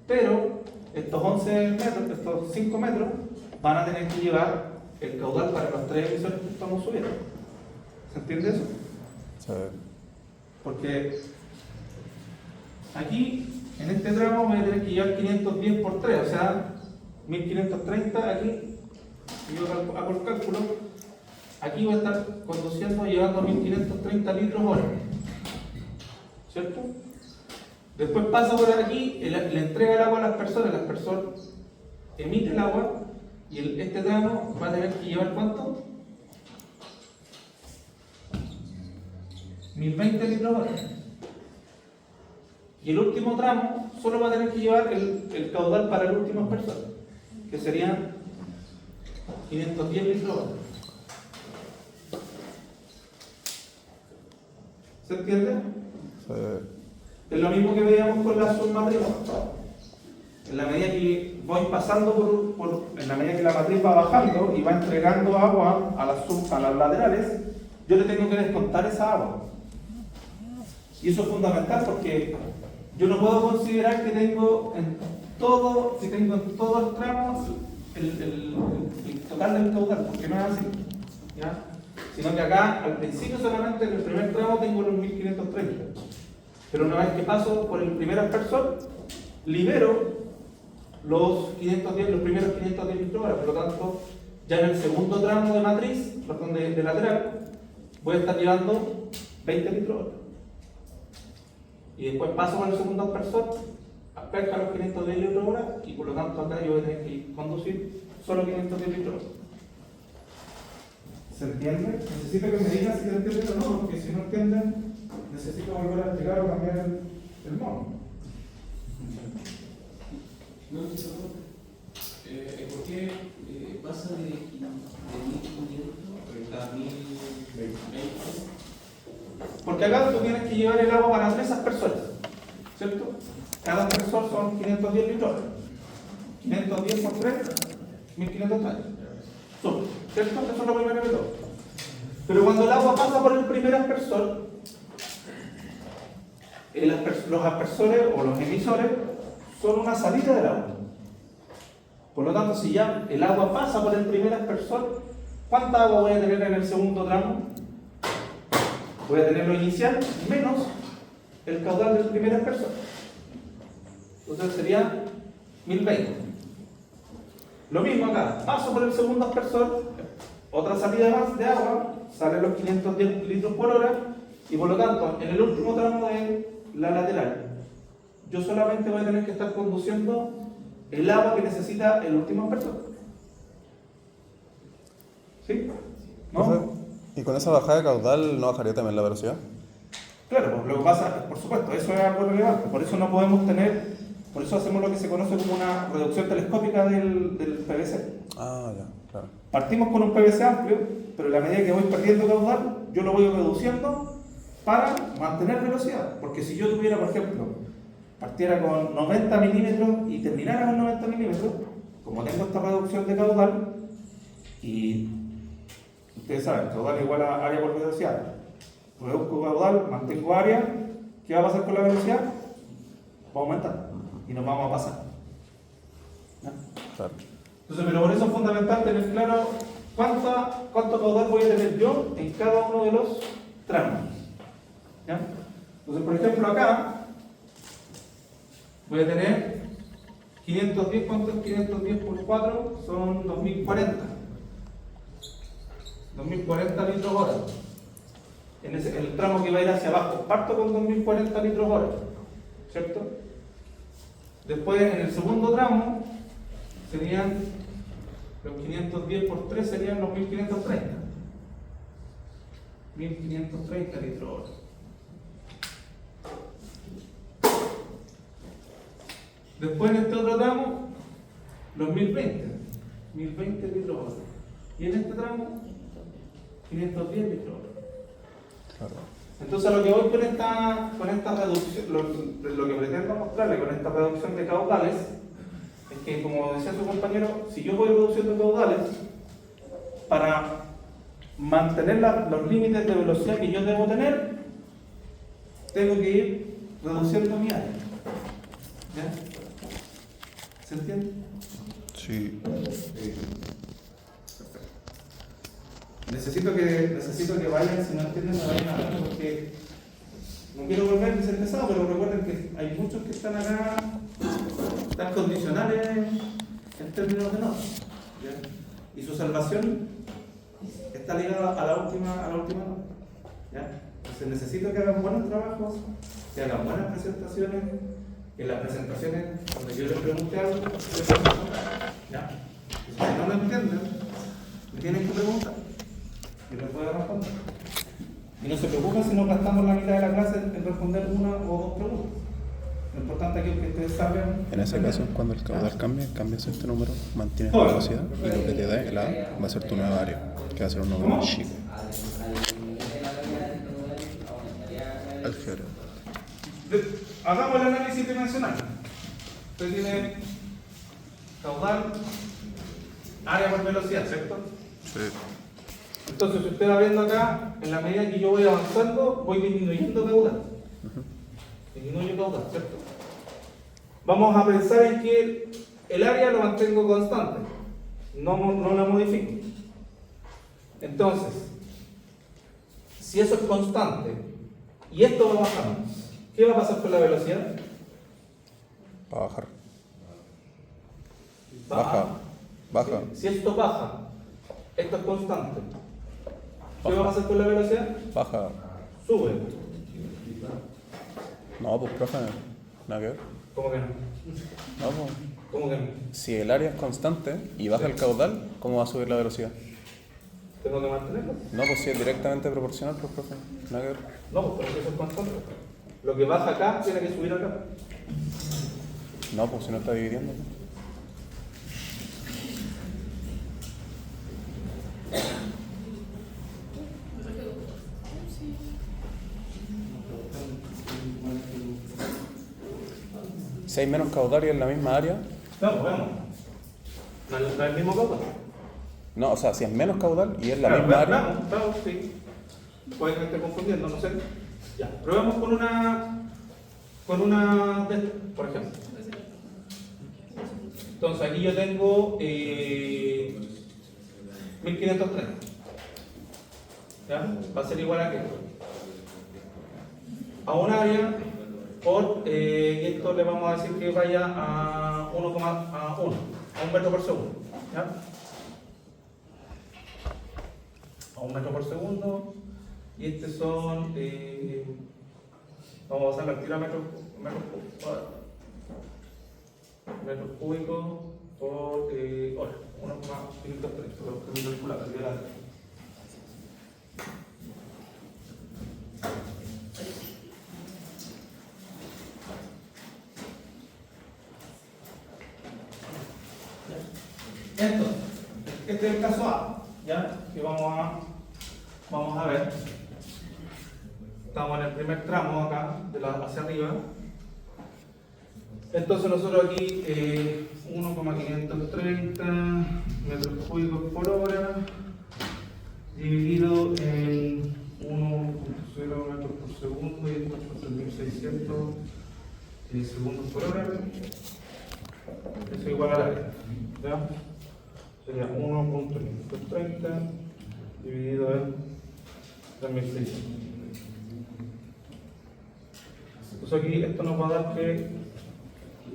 Pero estos 11 metros, estos 5 metros, van a tener que llevar el caudal para los 3 emisores que estamos subiendo. ¿Se entiende eso? Sí. Porque aquí, en este tramo, voy a tener que llevar 510 por 3, o sea, 1530 aquí, y yo hago el cálculo, aquí voy a estar conduciendo llevando 1530 litros hora, ¿cierto? Después pasa por aquí, le entrega el agua al aspersor, el aspersor emite el agua, y este tramo va a tener que llevar ¿cuánto? 1020 litros hora. Y el último tramo solo va a tener que llevar el caudal para el último aspersor, que serían 510 litros hora. ¿Se entiende? Es lo mismo que veíamos con la submatriz. En la medida que voy pasando en la medida que la matriz va bajando y va entregando agua a las laterales, yo le tengo que descontar esa agua. Y eso es fundamental porque yo no puedo considerar que tengo en todos los tramos el total del caudal, porque no es así, ¿ya? Sino que acá, al principio solamente en el primer tramo tengo los 1530. Pero una vez que paso por el primer aspersor, libero los primeros 510 litros hora. Por lo tanto, ya en el segundo tramo de matriz, perdón, de lateral, voy a estar llevando 20 litros hora. Y después paso por el segundo aspersor, asperja los 510 litros hora, y por lo tanto acá yo voy a tener que conducir solo 510 litros hora. ¿Se entiende? Necesito que me digan si se entiende o no, porque si no entienden, necesito volver a explicar o cambiar el modo. No, ¿por qué pasa de 1500 a 1020? Porque acá tú tienes que llevar el agua para 3 aspersores, ¿cierto? Cada aspersor son 510 litros. 510 por 3, 1530. ¿Cierto? Eso es lo primero que todo. Pero cuando el agua pasa por el primer aspersor, los aspersores o los emisores son una salida del agua. Por lo tanto, si ya el agua pasa por el primer aspersor, ¿cuánta agua voy a tener en el segundo tramo? Voy a tener lo inicial menos el caudal del primer aspersor. Entonces sería 1020. Lo mismo acá, paso por el segundo aspersor, otra salida más de agua, salen los 510 litros por hora, y por lo tanto, en el último tramo de la lateral, yo solamente voy a tener que estar conduciendo el agua que necesita el último aspersor. ¿Sí? ¿No? ¿Y con esa bajada de caudal no bajaría también la velocidad? Claro, pues lo que pasa, por supuesto, eso es algo relevante, por eso no podemos por eso hacemos lo que se conoce como una reducción telescópica del PVC. Ah, ya, claro. Partimos con un PVC amplio, pero a la medida que voy perdiendo caudal, yo lo voy reduciendo para mantener velocidad. Porque si yo tuviera, por ejemplo, partiera con 90 milímetros y terminara con 90 milímetros, como tengo esta reducción de caudal, y ustedes saben, caudal igual a área por velocidad, reduzco caudal, mantengo área, ¿qué va a pasar con la velocidad? Va a aumentar y nos vamos a pasar. ¿Ya? Claro. Entonces, pero por eso es fundamental tener claro cuánto caudal voy a tener yo en cada uno de los tramos. ¿Ya? Entonces, por ejemplo, acá voy a tener 510, ¿cuánto es 510 por 4? Son 2040. 2040 litros hora. En el tramo que va a ir hacia abajo, parto con 2040 litros hora, ¿cierto? Después, en el segundo tramo, serían los 510 por 3, serían los 1530. 1530 litros hora. Después, en este otro tramo, los 1020 litros hora. Y en este tramo, 510 litros hora. Claro. Entonces, lo que voy con esta reducción, lo que pretendo mostrarle con esta reducción de caudales, es que, como decía su compañero, si yo voy reduciendo caudales, para mantener los límites de velocidad que yo debo tener, tengo que ir reduciendo mi área. ¿Ya? ¿Se entiende? Sí. Necesito que vayan, si no entienden, me vayan a hablar, porque no quiero volver a ser pesado, pero recuerden que hay muchos que están acá, están condicionales en términos de notas, ¿ya? Y su salvación está ligada a la última nota, ¿ya? Entonces necesito que hagan buenos trabajos, que hagan buenas presentaciones, que las presentaciones, cuando yo les pregunte algo, ¿ya? Y si no lo entienden, me tienen que preguntar. Yo les puedo responder. Y no se preocupen si nos gastamos la mitad de la clase en responder una o dos preguntas. Lo importante aquí es que ustedes saben. En ese caso, cuando el caudal cambie, cambias este número, mantienes la velocidad y lo que te dé la A va a ser tu nueva área, que va a ser un número chico. Álgebra. Hagamos el análisis dimensional. Usted tiene caudal, área por velocidad, ¿cierto? Sí. Entonces, si usted va viendo acá, en la medida que yo voy avanzando, voy disminuyendo caudal. Disminuyo caudal, ¿cierto? Vamos a pensar en que el área lo mantengo constante, no la modifico. Entonces, si eso es constante y esto va bajando, ¿qué va a pasar con la velocidad? Va a bajar. Baja. Si esto baja, esto es constante, ¿qué va a pasar con la velocidad? Baja. Sube. No, pues profe, nada que ver. ¿Cómo que no? No, pues, ¿Cómo que no? si el área es constante y baja el caudal, ¿cómo va a subir la velocidad? ¿Tengo que mantenerlo? No, pues si es directamente proporcional, pues profe, nada que ver. No, pues pero eso es constante. Lo que baja acá tiene que subir acá. No, pues si no está dividiendo. Pues. Si hay menos caudal y en la misma área, Vamos, vamos. ¿No es el mismo caudal? no, o sea, si es menos caudal y es la misma área, Vamos, sí. Puede que esté confundiendo, no sé. Ya, probemos con una de estas, por ejemplo. Entonces aquí yo tengo 1530. ¿Ya? Va a ser igual a qué? A un área por, y esto le vamos a decir que vaya a 1,1, a 1 metro por segundo. ¿Ya? A 1 metro por segundo. Y estos son, vamos a pasar al tiro a metros cúbicos por hora, 1,530, lo que me calcula, entonces, este es el caso A, ¿ya? Que vamos a ver. Estamos en el primer tramo acá, hacia arriba. Entonces nosotros aquí 1,530 metros cúbicos por hora dividido en 1,0 metros por segundo y 8.600 segundos por hora. Eso es igual al área. ¿Ya? Sería 1,530 dividido en 3.600. Entonces aquí esto nos va a dar que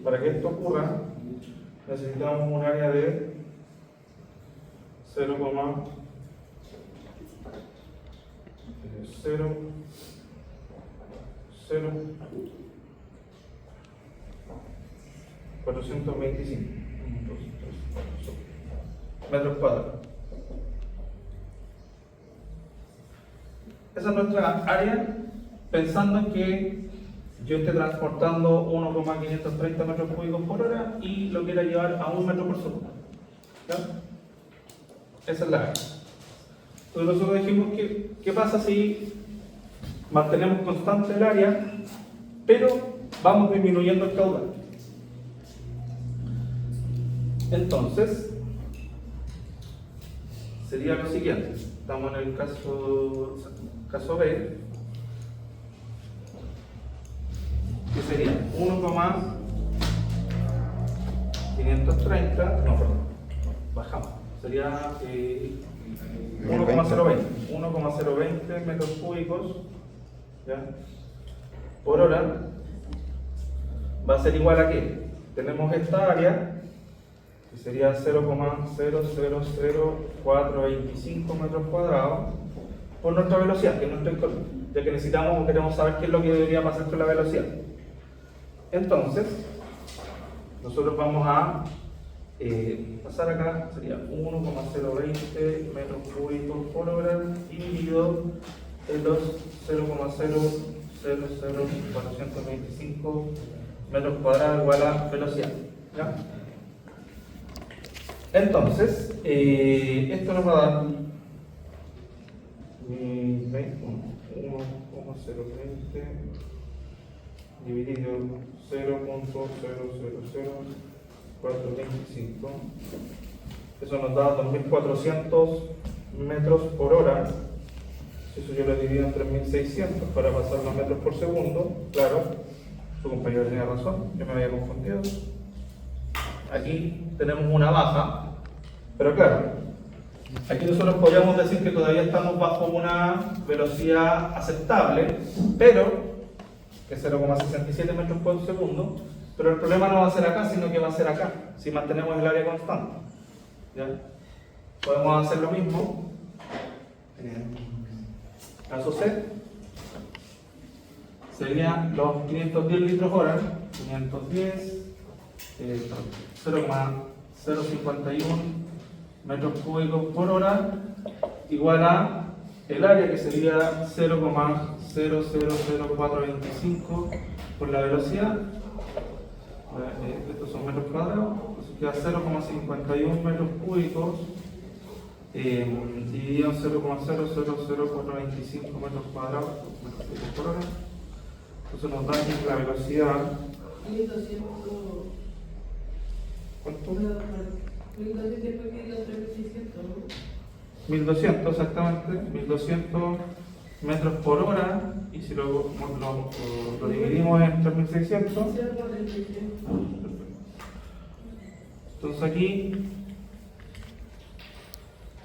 para que esto ocurra necesitamos un área de 425 metros cuadrados. Esa es nuestra área, pensando en que yo esté transportando 1,530 metros cúbicos por hora y lo quiera llevar a 1 metro por segundo. ¿Ya? Esa es la área. Entonces nosotros dijimos que, ¿qué pasa si mantenemos constante el área, pero vamos disminuyendo el caudal? Entonces, sería lo siguiente. Estamos en el caso B, que sería 1,530, no, perdón, bajamos, sería 1,020 metros cúbicos, ¿ya? Por hora. Va a ser igual a qué? Tenemos esta área, que sería 0,000425 metros cuadrados, por nuestra velocidad, que es nuestro incógnito, ya que necesitamos o queremos saber qué es lo que debería pasar con la velocidad. Entonces, nosotros vamos a pasar acá, sería 1,020 metros cúbicos por hora dividido es los 0,000425 metros cuadrados igual a velocidad. ¿Ya? Entonces, esto nos va a dar 1,020 dividido 0.000425. Eso nos da 2.400 metros por hora. Eso yo lo divido en 3.600 para pasar los metros por segundo. Claro, su compañero tenía razón, yo me había confundido. Aquí tenemos una baja, pero claro, aquí nosotros podríamos decir que todavía estamos bajo una velocidad aceptable, pero que es 0,67 metros por segundo, pero el problema no va a ser acá, sino que va a ser acá, si mantenemos el área constante. ¿Ya? Podemos hacer lo mismo. Caso C serían los 510 litros hora, 510, 0,051 metros cúbicos por hora, igual a el área que sería 0,000425 por la velocidad. Estos son metros cuadrados, entonces queda 0,51 metros cúbicos dividido en 0,000425 metros cuadrados por hora. Entonces nos da aquí la velocidad. 1200. ¿Cuánto? 1200 después que dio 3600, ¿no? 1200, exactamente, 1200 metros por hora, y si lo dividimos en 3600, entonces aquí,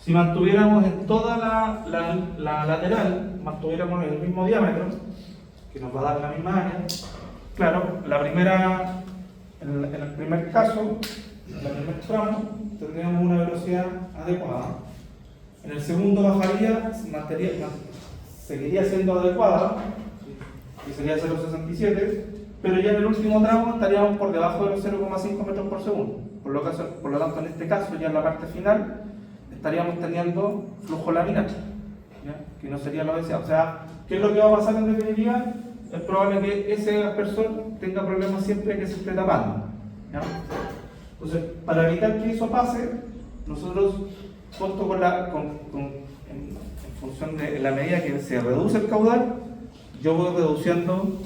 si mantuviéramos en toda la lateral, mantuviéramos el mismo diámetro, que nos va a dar la misma área, claro, en el primer caso, en el primer tramo, tendríamos una velocidad adecuada. En el segundo bajaría, seguiría siendo adecuada, que sería 0,67, pero ya en el último tramo estaríamos por debajo de los 0,5 metros por segundo. Por lo tanto, en este caso, ya en la parte final, estaríamos teniendo flujo laminar, ¿ya? Que no sería lo deseado. O sea, ¿qué es lo que va a pasar en definitiva? Es probable que ese aspersor tenga problemas siempre que se esté tapando, ¿ya? Entonces, para evitar que eso pase, nosotros, puesto en función de la medida que se reduce el caudal, yo voy reduciendo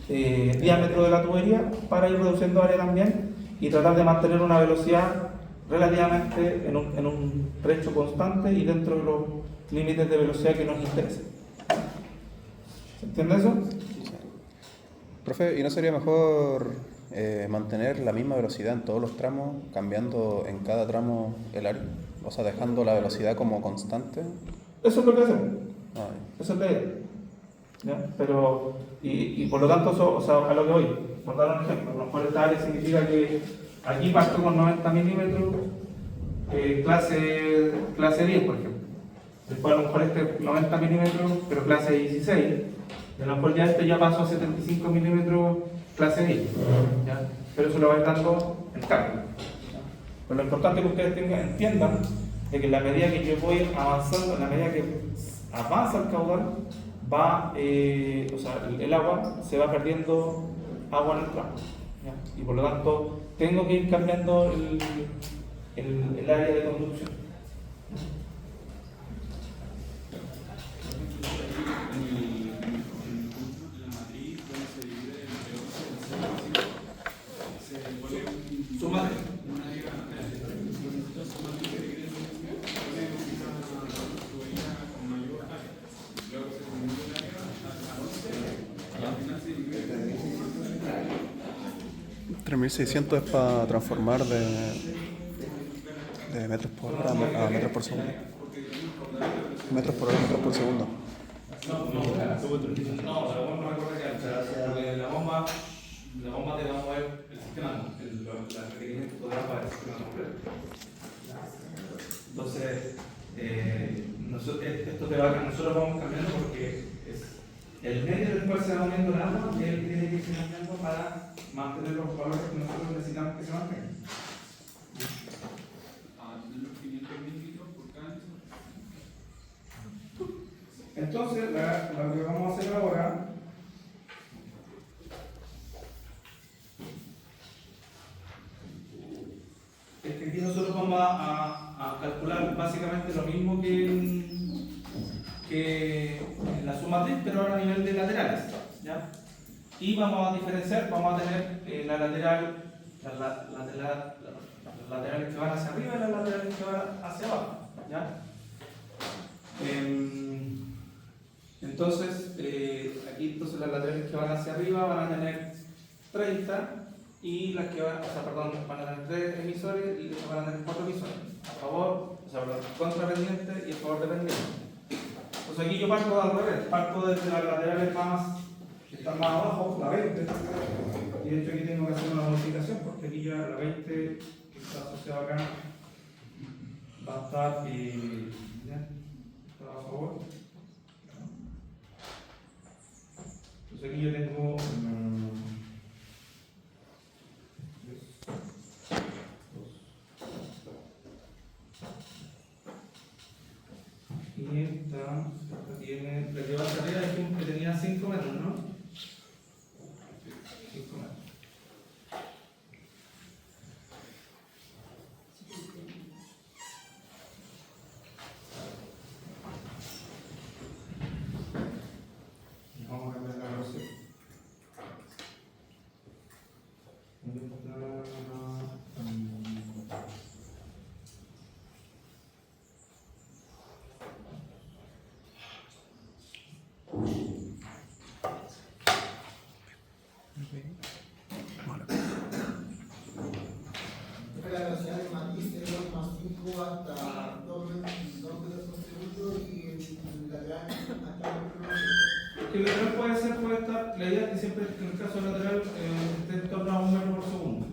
diámetro de la tubería para ir reduciendo área también y tratar de mantener una velocidad relativamente en un trecho constante y dentro de los límites de velocidad que nos interesen. ¿Se entiende eso? Profe, ¿y no sería mejor mantener la misma velocidad en todos los tramos, cambiando en cada tramo el área? O sea, dejando la velocidad como constante. Eso es lo que hacemos. Ah, Eso es la idea. ¿Ya? Pero, y por lo tanto, o sea, a lo que voy, por dar un ejemplo, a lo mejor esta área significa que aquí parto con 90 milímetros, clase 10, por ejemplo. Después a lo mejor este 90 milímetros, pero clase 16. Y a lo mejor ya este ya pasó a 75 milímetros, clase 10. ¿Ya? Pero eso lo va a ir dando el cambio. Pero lo importante es que ustedes entiendan de que en la medida que yo voy avanzando, en la medida que avanza el caudal, o sea, el agua se va perdiendo agua en el tramo, ¿ya? Y por lo tanto tengo que ir cambiando el área de conducción. ¿3.600 es para transformar de metros por hora a metros por segundo? Metros por hora, metros por segundo. No, la bomba te va a mover el sistema, el requerimiento total para el sistema completo. Entonces, nosotros vamos cambiando porque es el medio del cual se va moviendo el agua y él tiene que ir cambiando para mantener los valores que nosotros necesitamos que se mantengan. Los 500 litros por cada En Entonces, lo que vamos a hacer ahora es que aquí nosotros vamos a calcular básicamente lo mismo que en la suma matriz, pero ahora a nivel de laterales, ¿ya? Y vamos a diferenciar, vamos a tener las laterales que van hacia arriba y las laterales que van hacia abajo, ¿ya? Entonces, aquí las laterales que van hacia arriba van a tener 30 y las que van, van a tener 3 emisores y las que van a tener 4 emisores, a favor, contra pendiente y a favor de pendiente. Entonces aquí yo parto al revés, parto desde las laterales que están más abajo, la 20, y de hecho aquí tengo que hacer una modificación porque aquí ya la 20 que está asociada acá va a estar, ¿ya? Está a favor. Entonces aquí yo tengo 500, esta tiene, la que va hacia arriba dijimos que tenía 5 metros, ¿no? 5 metros. Vamos a cambiar la velocidad. La velocidad de matriz es 2,5 hasta 2 metros por segundo y el lateral hasta 1 metro. El lateral puede estar, la idea es que siempre en el caso lateral esté en torno a 1 metro por segundo.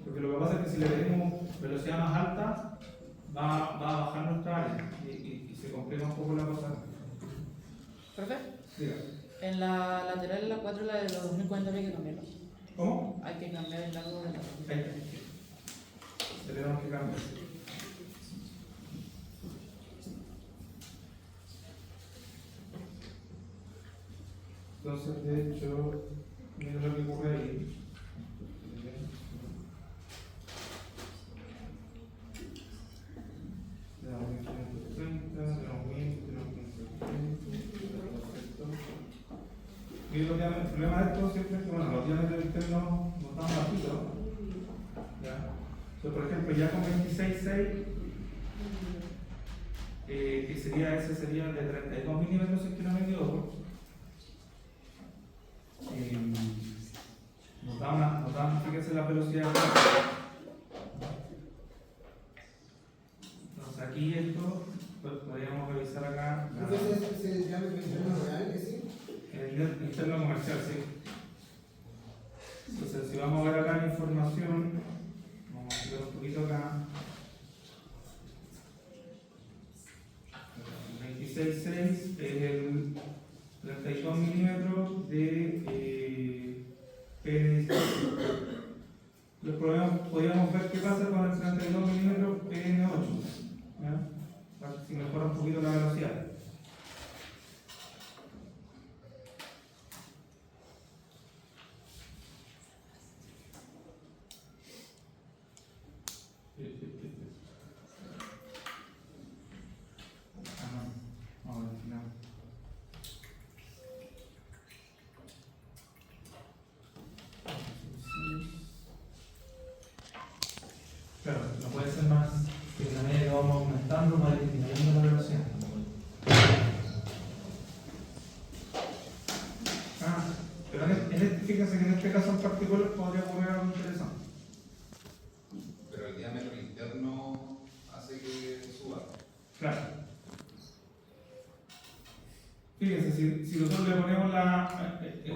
Porque lo que pasa es que si le pedimos velocidad más alta, va a bajar nuestra área y se complica un poco la cosa. ¿Profe? Diga. En la lateral, en la 4, la de los 2040 hay que cambiarlo. ¿Cómo? Hay que cambiar el largo de la Ahí está. Tenemos que cambiar. Entonces, de hecho, mira lo que ocurre ahí. Le damos 1530, le damos 20, le damos 1530, perfecto. Y el problema de esto siempre es que, bueno, los diámetros internos no están bajitos. ¿Ya? Entonces, por ejemplo, ya con 26.6, que sería ese sería de 32 milímetros, si es que no me equivoco. Nos dan, fíjense la velocidad. Entonces aquí esto, pues podríamos revisar acá. Entonces, ¿ese es el diámetro interno real, ese? El interno comercial, sí. Entonces, si vamos a ver acá la información, vamos a ver un poquito acá. 26.6 es el 32 milímetros de PN16. Los problemas, podríamos ver qué pasa con el 32 milímetros PN8. ¿Ya? Si mejora un poquito la velocidad. Claro, no puede ser más que la medida que vamos aumentando, va disminuyendo la velocidad. Pero fíjense que en este caso en particular podría ocurrir algo interesante. Pero el diámetro interno hace que suba. Claro. Fíjense, si nosotros le ponemos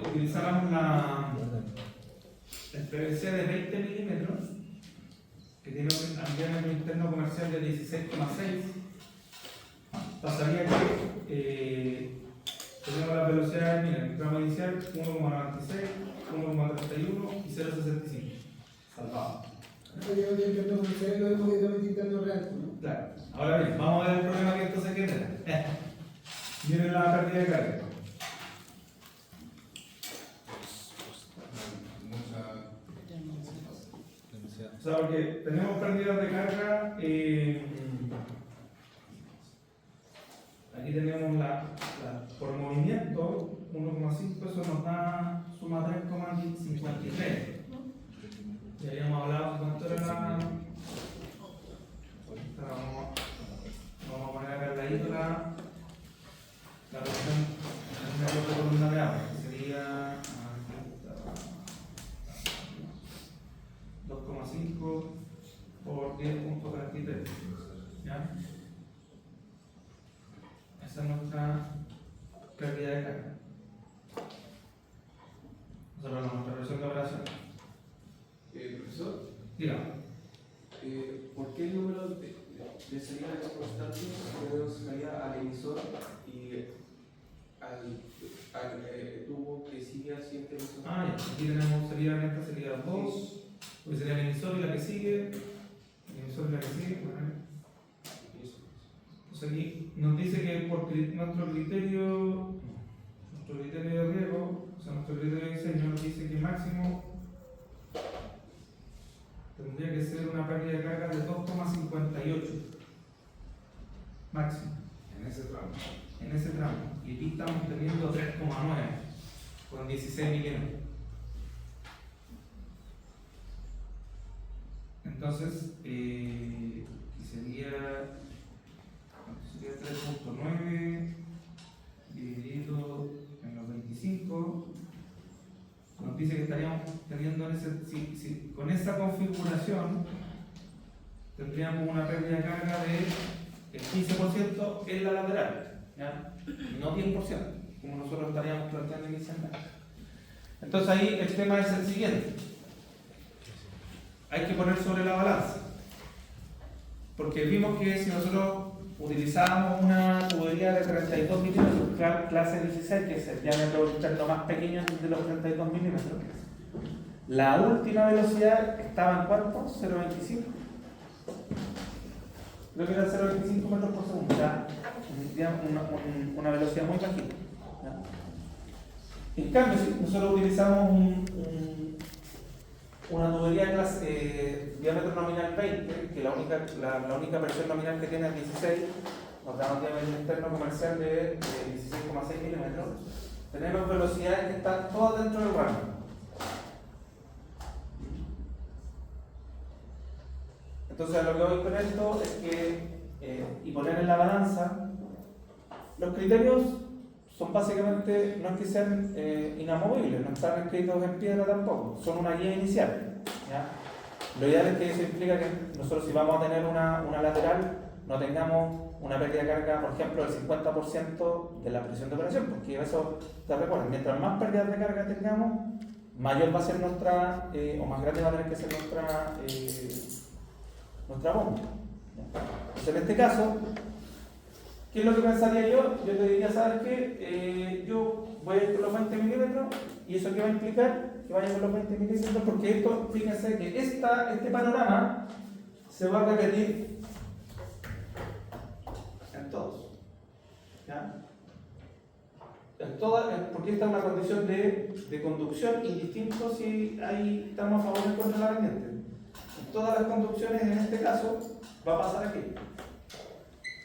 utilizáramos el PVC de 20 milímetros, que tiene un diámetro interno comercial de 16,6, pasaría que tenemos la velocidad, mira, el tramo inicial 1,96, 1,31 y 0,65. Salvado. El diámetro interno comercial es lo mismo que el diámetro interno real, ¿no? Claro. Ahora bien, vamos a ver el problema que esto se genera. viene la pérdida de carga. O sea, porque tenemos pérdidas de carga, aquí tenemos la por movimiento, 1,5, eso nos da, suma 3,53. Ya habíamos hablado de cuánto era vamos a poner acá al ladito la versión en metros de columna de agua, que sería 2,5 por 10,43. ¿Ya? Esa es nuestra pérdida de carga. O sea, perdón, nuestra versión de operación. Profesor, Dígame. ¿por qué el número de salida es constante? Luego salida al emisor y al tubo que sigue al siguiente emisor. Ah, ya. Aquí tenemos salida neta, salida 2, porque sería el emisor y la que sigue. El emisor y la que sigue. Bueno, entonces aquí nos dice que por nuestro criterio de riesgo, o sea, nuestro criterio de diseño nos dice que máximo tendría que ser una pérdida de carga de 2,58 máximo En ese tramo. en ese tramo, y aquí estamos teniendo 3,9 con 16 milímetros. Entonces sería 3,9 dividido en los 25. Nos dice que estaríamos teniendo con esa configuración tendríamos una pérdida de carga de el 15% en la lateral, ¿ya? No 10%, como nosotros estaríamos planteando inicialmente. Entonces ahí el tema es el siguiente: hay que poner sobre la balanza, porque vimos que si nosotros utilizábamos una tubería de 32 milímetros, clase 16, que es el diámetro interno más pequeño de los 32 milímetros, la última velocidad estaba en ¿cuánto? 0,25. Creo que era 0,25 metros por segundo, ya una velocidad muy bajita. ¿Ya? En cambio, si nosotros utilizamos una tubería de clase diámetro nominal 20, que la única versión nominal que tiene es 16, nos da un diámetro interno comercial de 16,6 milímetros, tenemos velocidades que están todas dentro del rango. Entonces, a lo que voy con esto es que, y poner en la balanza, los criterios son básicamente, no es que sean inamovibles, no están escritos en piedra tampoco, son una guía inicial. ¿Ya? Lo ideal es que eso implica que nosotros, si vamos a tener una lateral, no tengamos una pérdida de carga, por ejemplo, del 50% de la presión de operación, porque eso, te recuerdas, mientras más pérdidas de carga tengamos, mayor va a ser nuestra, o más grande va a tener que ser nuestra bomba. Entonces, en este caso, ¿qué es lo que pensaría yo? Yo te diría, ¿sabes qué? Yo voy a ir con los 20 milímetros, y eso qué va a implicar que vaya con los 20 milímetros, porque esto, fíjense que este panorama se va a repetir en todos. ¿Ya? En todas, porque esta es una condición de conducción, indistinto si estamos a favor o en contra de la pendiente. En todas las conducciones, en este caso, va a pasar aquí.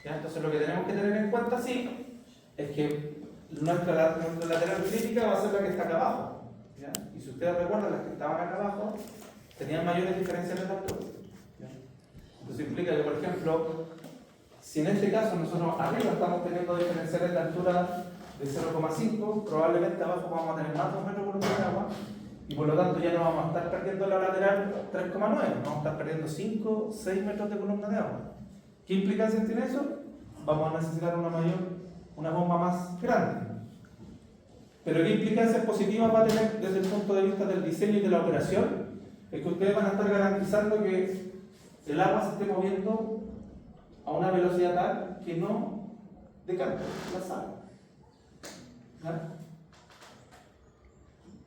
¿Ya? Entonces, lo que tenemos que tener en cuenta, sí, es que nuestra lateral crítica va a ser la que está acá abajo. ¿Ya? Y si ustedes recuerdan, las que estaban acá abajo tenían mayores diferencias de altura. ¿Ya? Entonces implica que, por ejemplo, si en este caso nosotros arriba estamos teniendo diferenciales de altura de 0,5, probablemente abajo vamos a tener más de 2 metros por de agua, y por lo tanto ya no vamos a estar perdiendo la lateral 3,9, vamos a estar perdiendo 5, 6 metros de columna de agua. ¿Qué implicancias tiene eso? Vamos a necesitar una bomba más grande. Pero ¿qué implicancias positivas va a tener desde el punto de vista del diseño y de la operación? Es que ustedes van a estar garantizando que el agua se esté moviendo a una velocidad tal que no decante la sal.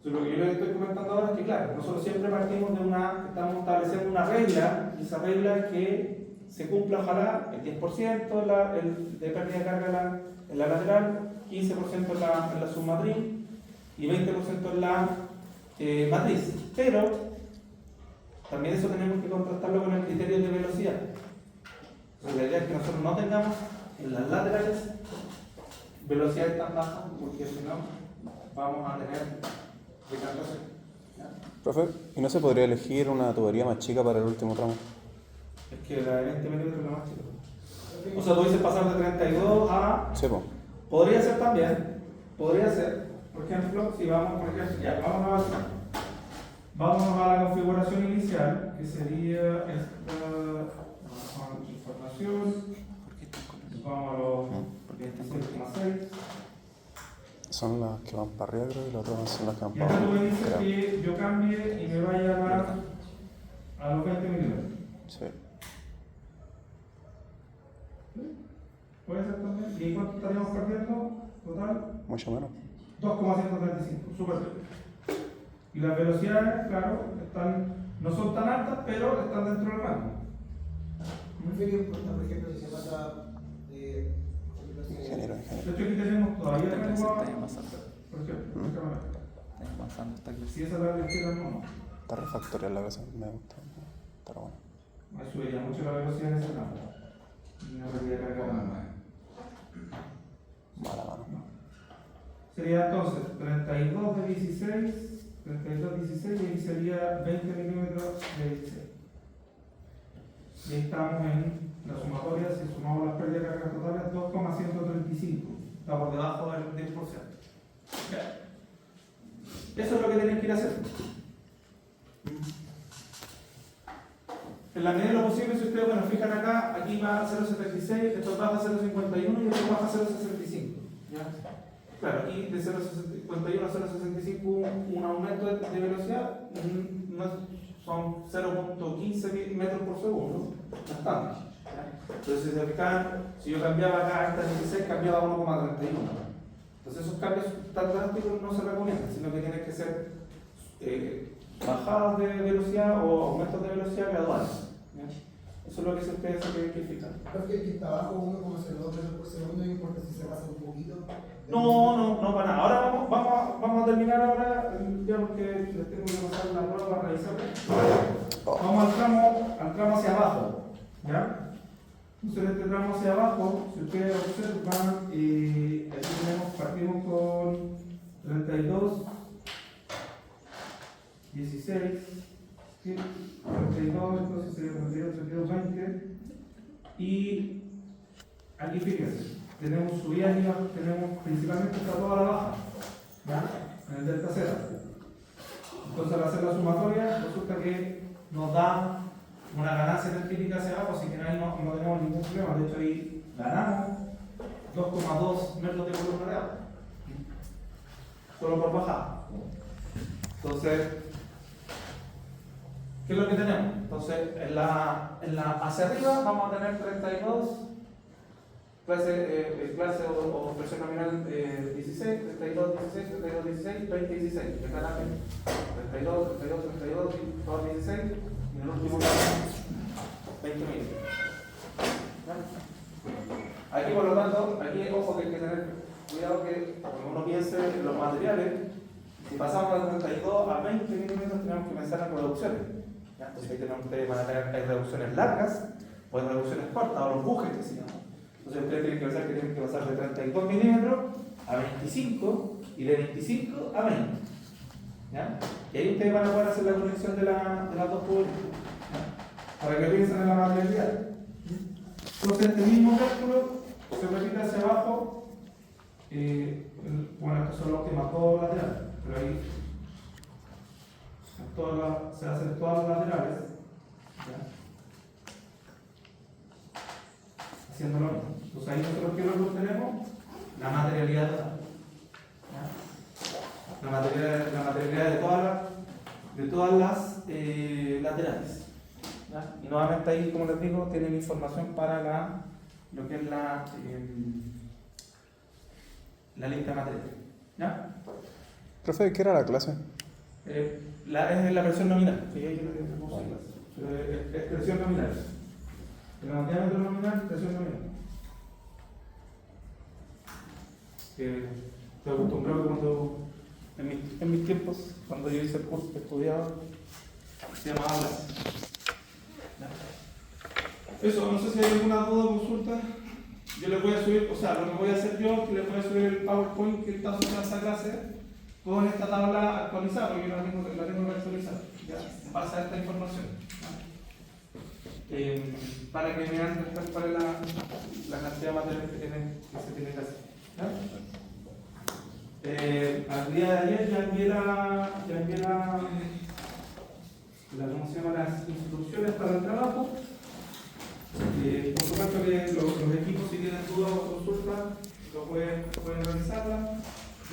Entonces, lo que yo les estoy comentando ahora es que, claro, nosotros siempre partimos estamos estableciendo una regla, y esa regla es que se cumpla ojalá el 10% de pérdida de carga en la lateral, 15% en la submatriz y 20% en la matriz. Pero también eso tenemos que contrastarlo con el criterio de velocidad. Entonces, la idea es que nosotros no tengamos en las laterales velocidades tan bajas, porque si no vamos a tener decantación. Profe, ¿y no se podría elegir una tubería más chica para el último tramo? Es que la de 20 milímetros es la más chica. O sea, tú dices pasar de 32 a... Sí, pues. Podría ser también, podría ser. Por ejemplo, si vamos, por ejemplo, ya, vamos a la configuración inicial, que sería esta información. Vamos a los 26,6. Son las que van para arriba, creo, y las otras son las que van Y para acá tú me abajo. dices que yo cambie y me vaya a los 20 milímetros. Sí. Puede ser también. ¿Y cuánto estaríamos perdiendo total? Mucho menos. 2,135, súper bien. Y las velocidades, claro, no son tan altas, pero están dentro del rango. Muy bien, por ejemplo, si se pasa de Ingeniero. De hecho, aquí tenemos todavía rango a... Por ejemplo, si esa es la izquierda, no. Está refactorial la cosa, me gusta. Está bueno. Me subiría mucho la velocidad en ese rango. No debería cargar nada. Mala mano. Sería entonces 32 de 16, 32 16 y aquí sería 20 milímetros de 16. Y ahí estamos en la sumatoria, si sumamos las pérdidas de cargas totales, 2,135. Está por debajo del 10%. Ya. Eso es lo que tienen que ir a hacer. En la medida de lo posible, si ustedes fijan acá, aquí va a 0,76, esto baja a 0,51 y esto baja a 0,65. ¿Ya? Claro, aquí de 0,51 a 0,65 un aumento de velocidad son 0,15 metros por segundo, bastante. Entonces, si se fijan, si yo cambiaba acá a esta 16, cambiaba a 1,31. Entonces, esos cambios tan drásticos no se recomiendan, sino que tienen que ser bajadas de velocidad o aumentos de velocidad graduales. ¿Ya? Eso es lo que ustedes se tienen que fijar. Creo que el que está abajo 1,02 metros por segundo, no importa si se pasa un poquito. No, para nada. Ahora vamos a terminar ahora, ya porque les tengo que pasar la prueba para revisarla. Vamos al tramo hacia abajo. ¿Ya? Entonces, en este tramo hacia abajo, si ustedes observan, aquí partimos con 32, 16, ¿sí? 32, entonces sería 32, 32, 20. Y aquí fíjense, tenemos subidas y bajas, tenemos principalmente está toda la baja, ¿ya? En el delta Z. Entonces, al hacer la sumatoria, resulta que nos da una ganancia energética hacia abajo, así que ahí no tenemos ningún problema. De hecho, ahí ganamos 2,2 metros de columna de agua, solo por bajada. Entonces, ¿qué es lo que tenemos? Entonces, hacia arriba vamos a tener 32, clase o presión nominal 16, 32, 16, 32, 16, 20, 16. Acá también. 32, 32, 32, todos 16. Y en el último caso, 20 milímetros. Aquí, por lo tanto, aquí ojo que hay que tener cuidado que cuando uno piense en los materiales, si pasamos de 32 a 20 milímetros, tenemos que pensar en reducciones. ¿Ya? Entonces, ustedes van a tener hay reducciones largas o hay reducciones cortas, o los bujes que se llaman. Entonces, ustedes tienen que pensar que tienen que pasar de 32 milímetros a 25 y de 25 a 20. ¿Ya? Y ahí ustedes van a poder hacer la conexión de las dos tuberías, para que piensen en la materialidad. Entonces, este mismo cálculo se repite hacia abajo. Bueno, estos son los temas todos laterales, pero ahí se hacen todas las laterales, ¿ya? Haciendo lo mismo. Entonces, ahí nosotros ¿qué es lo que obtenemos? La materialidad total. La materialidad de todas las laterales. ¿Ya? Y nuevamente ahí, como les digo, tienen información para lo que es la lista material. ¿Ya? Profe, ¿qué era la clase? Es la presión nominal. Sí, ahí lo tenemos en clase. Es presión nominal. La diámetro nominal, presión nominal. Que estoy acostumbrado cuando, en mis tiempos, cuando yo hice el curso que estudiaba, se llamaba Blas. Eso, no sé si hay alguna duda o consulta. Yo les voy a subir, o sea, lo que voy a hacer yo es que les voy a subir el PowerPoint que está asociado a esta clase con esta tabla actualizada, porque yo la tengo que actualizar, ya, en base a esta información. Para que vean después cuál es la cantidad de material que se tiene que hacer. Al día de ayer ya envié ¿cómo se llama? Las instrucciones para el trabajo. Por supuesto que los equipos, si tienen dudas o consultas, pueden realizarlas.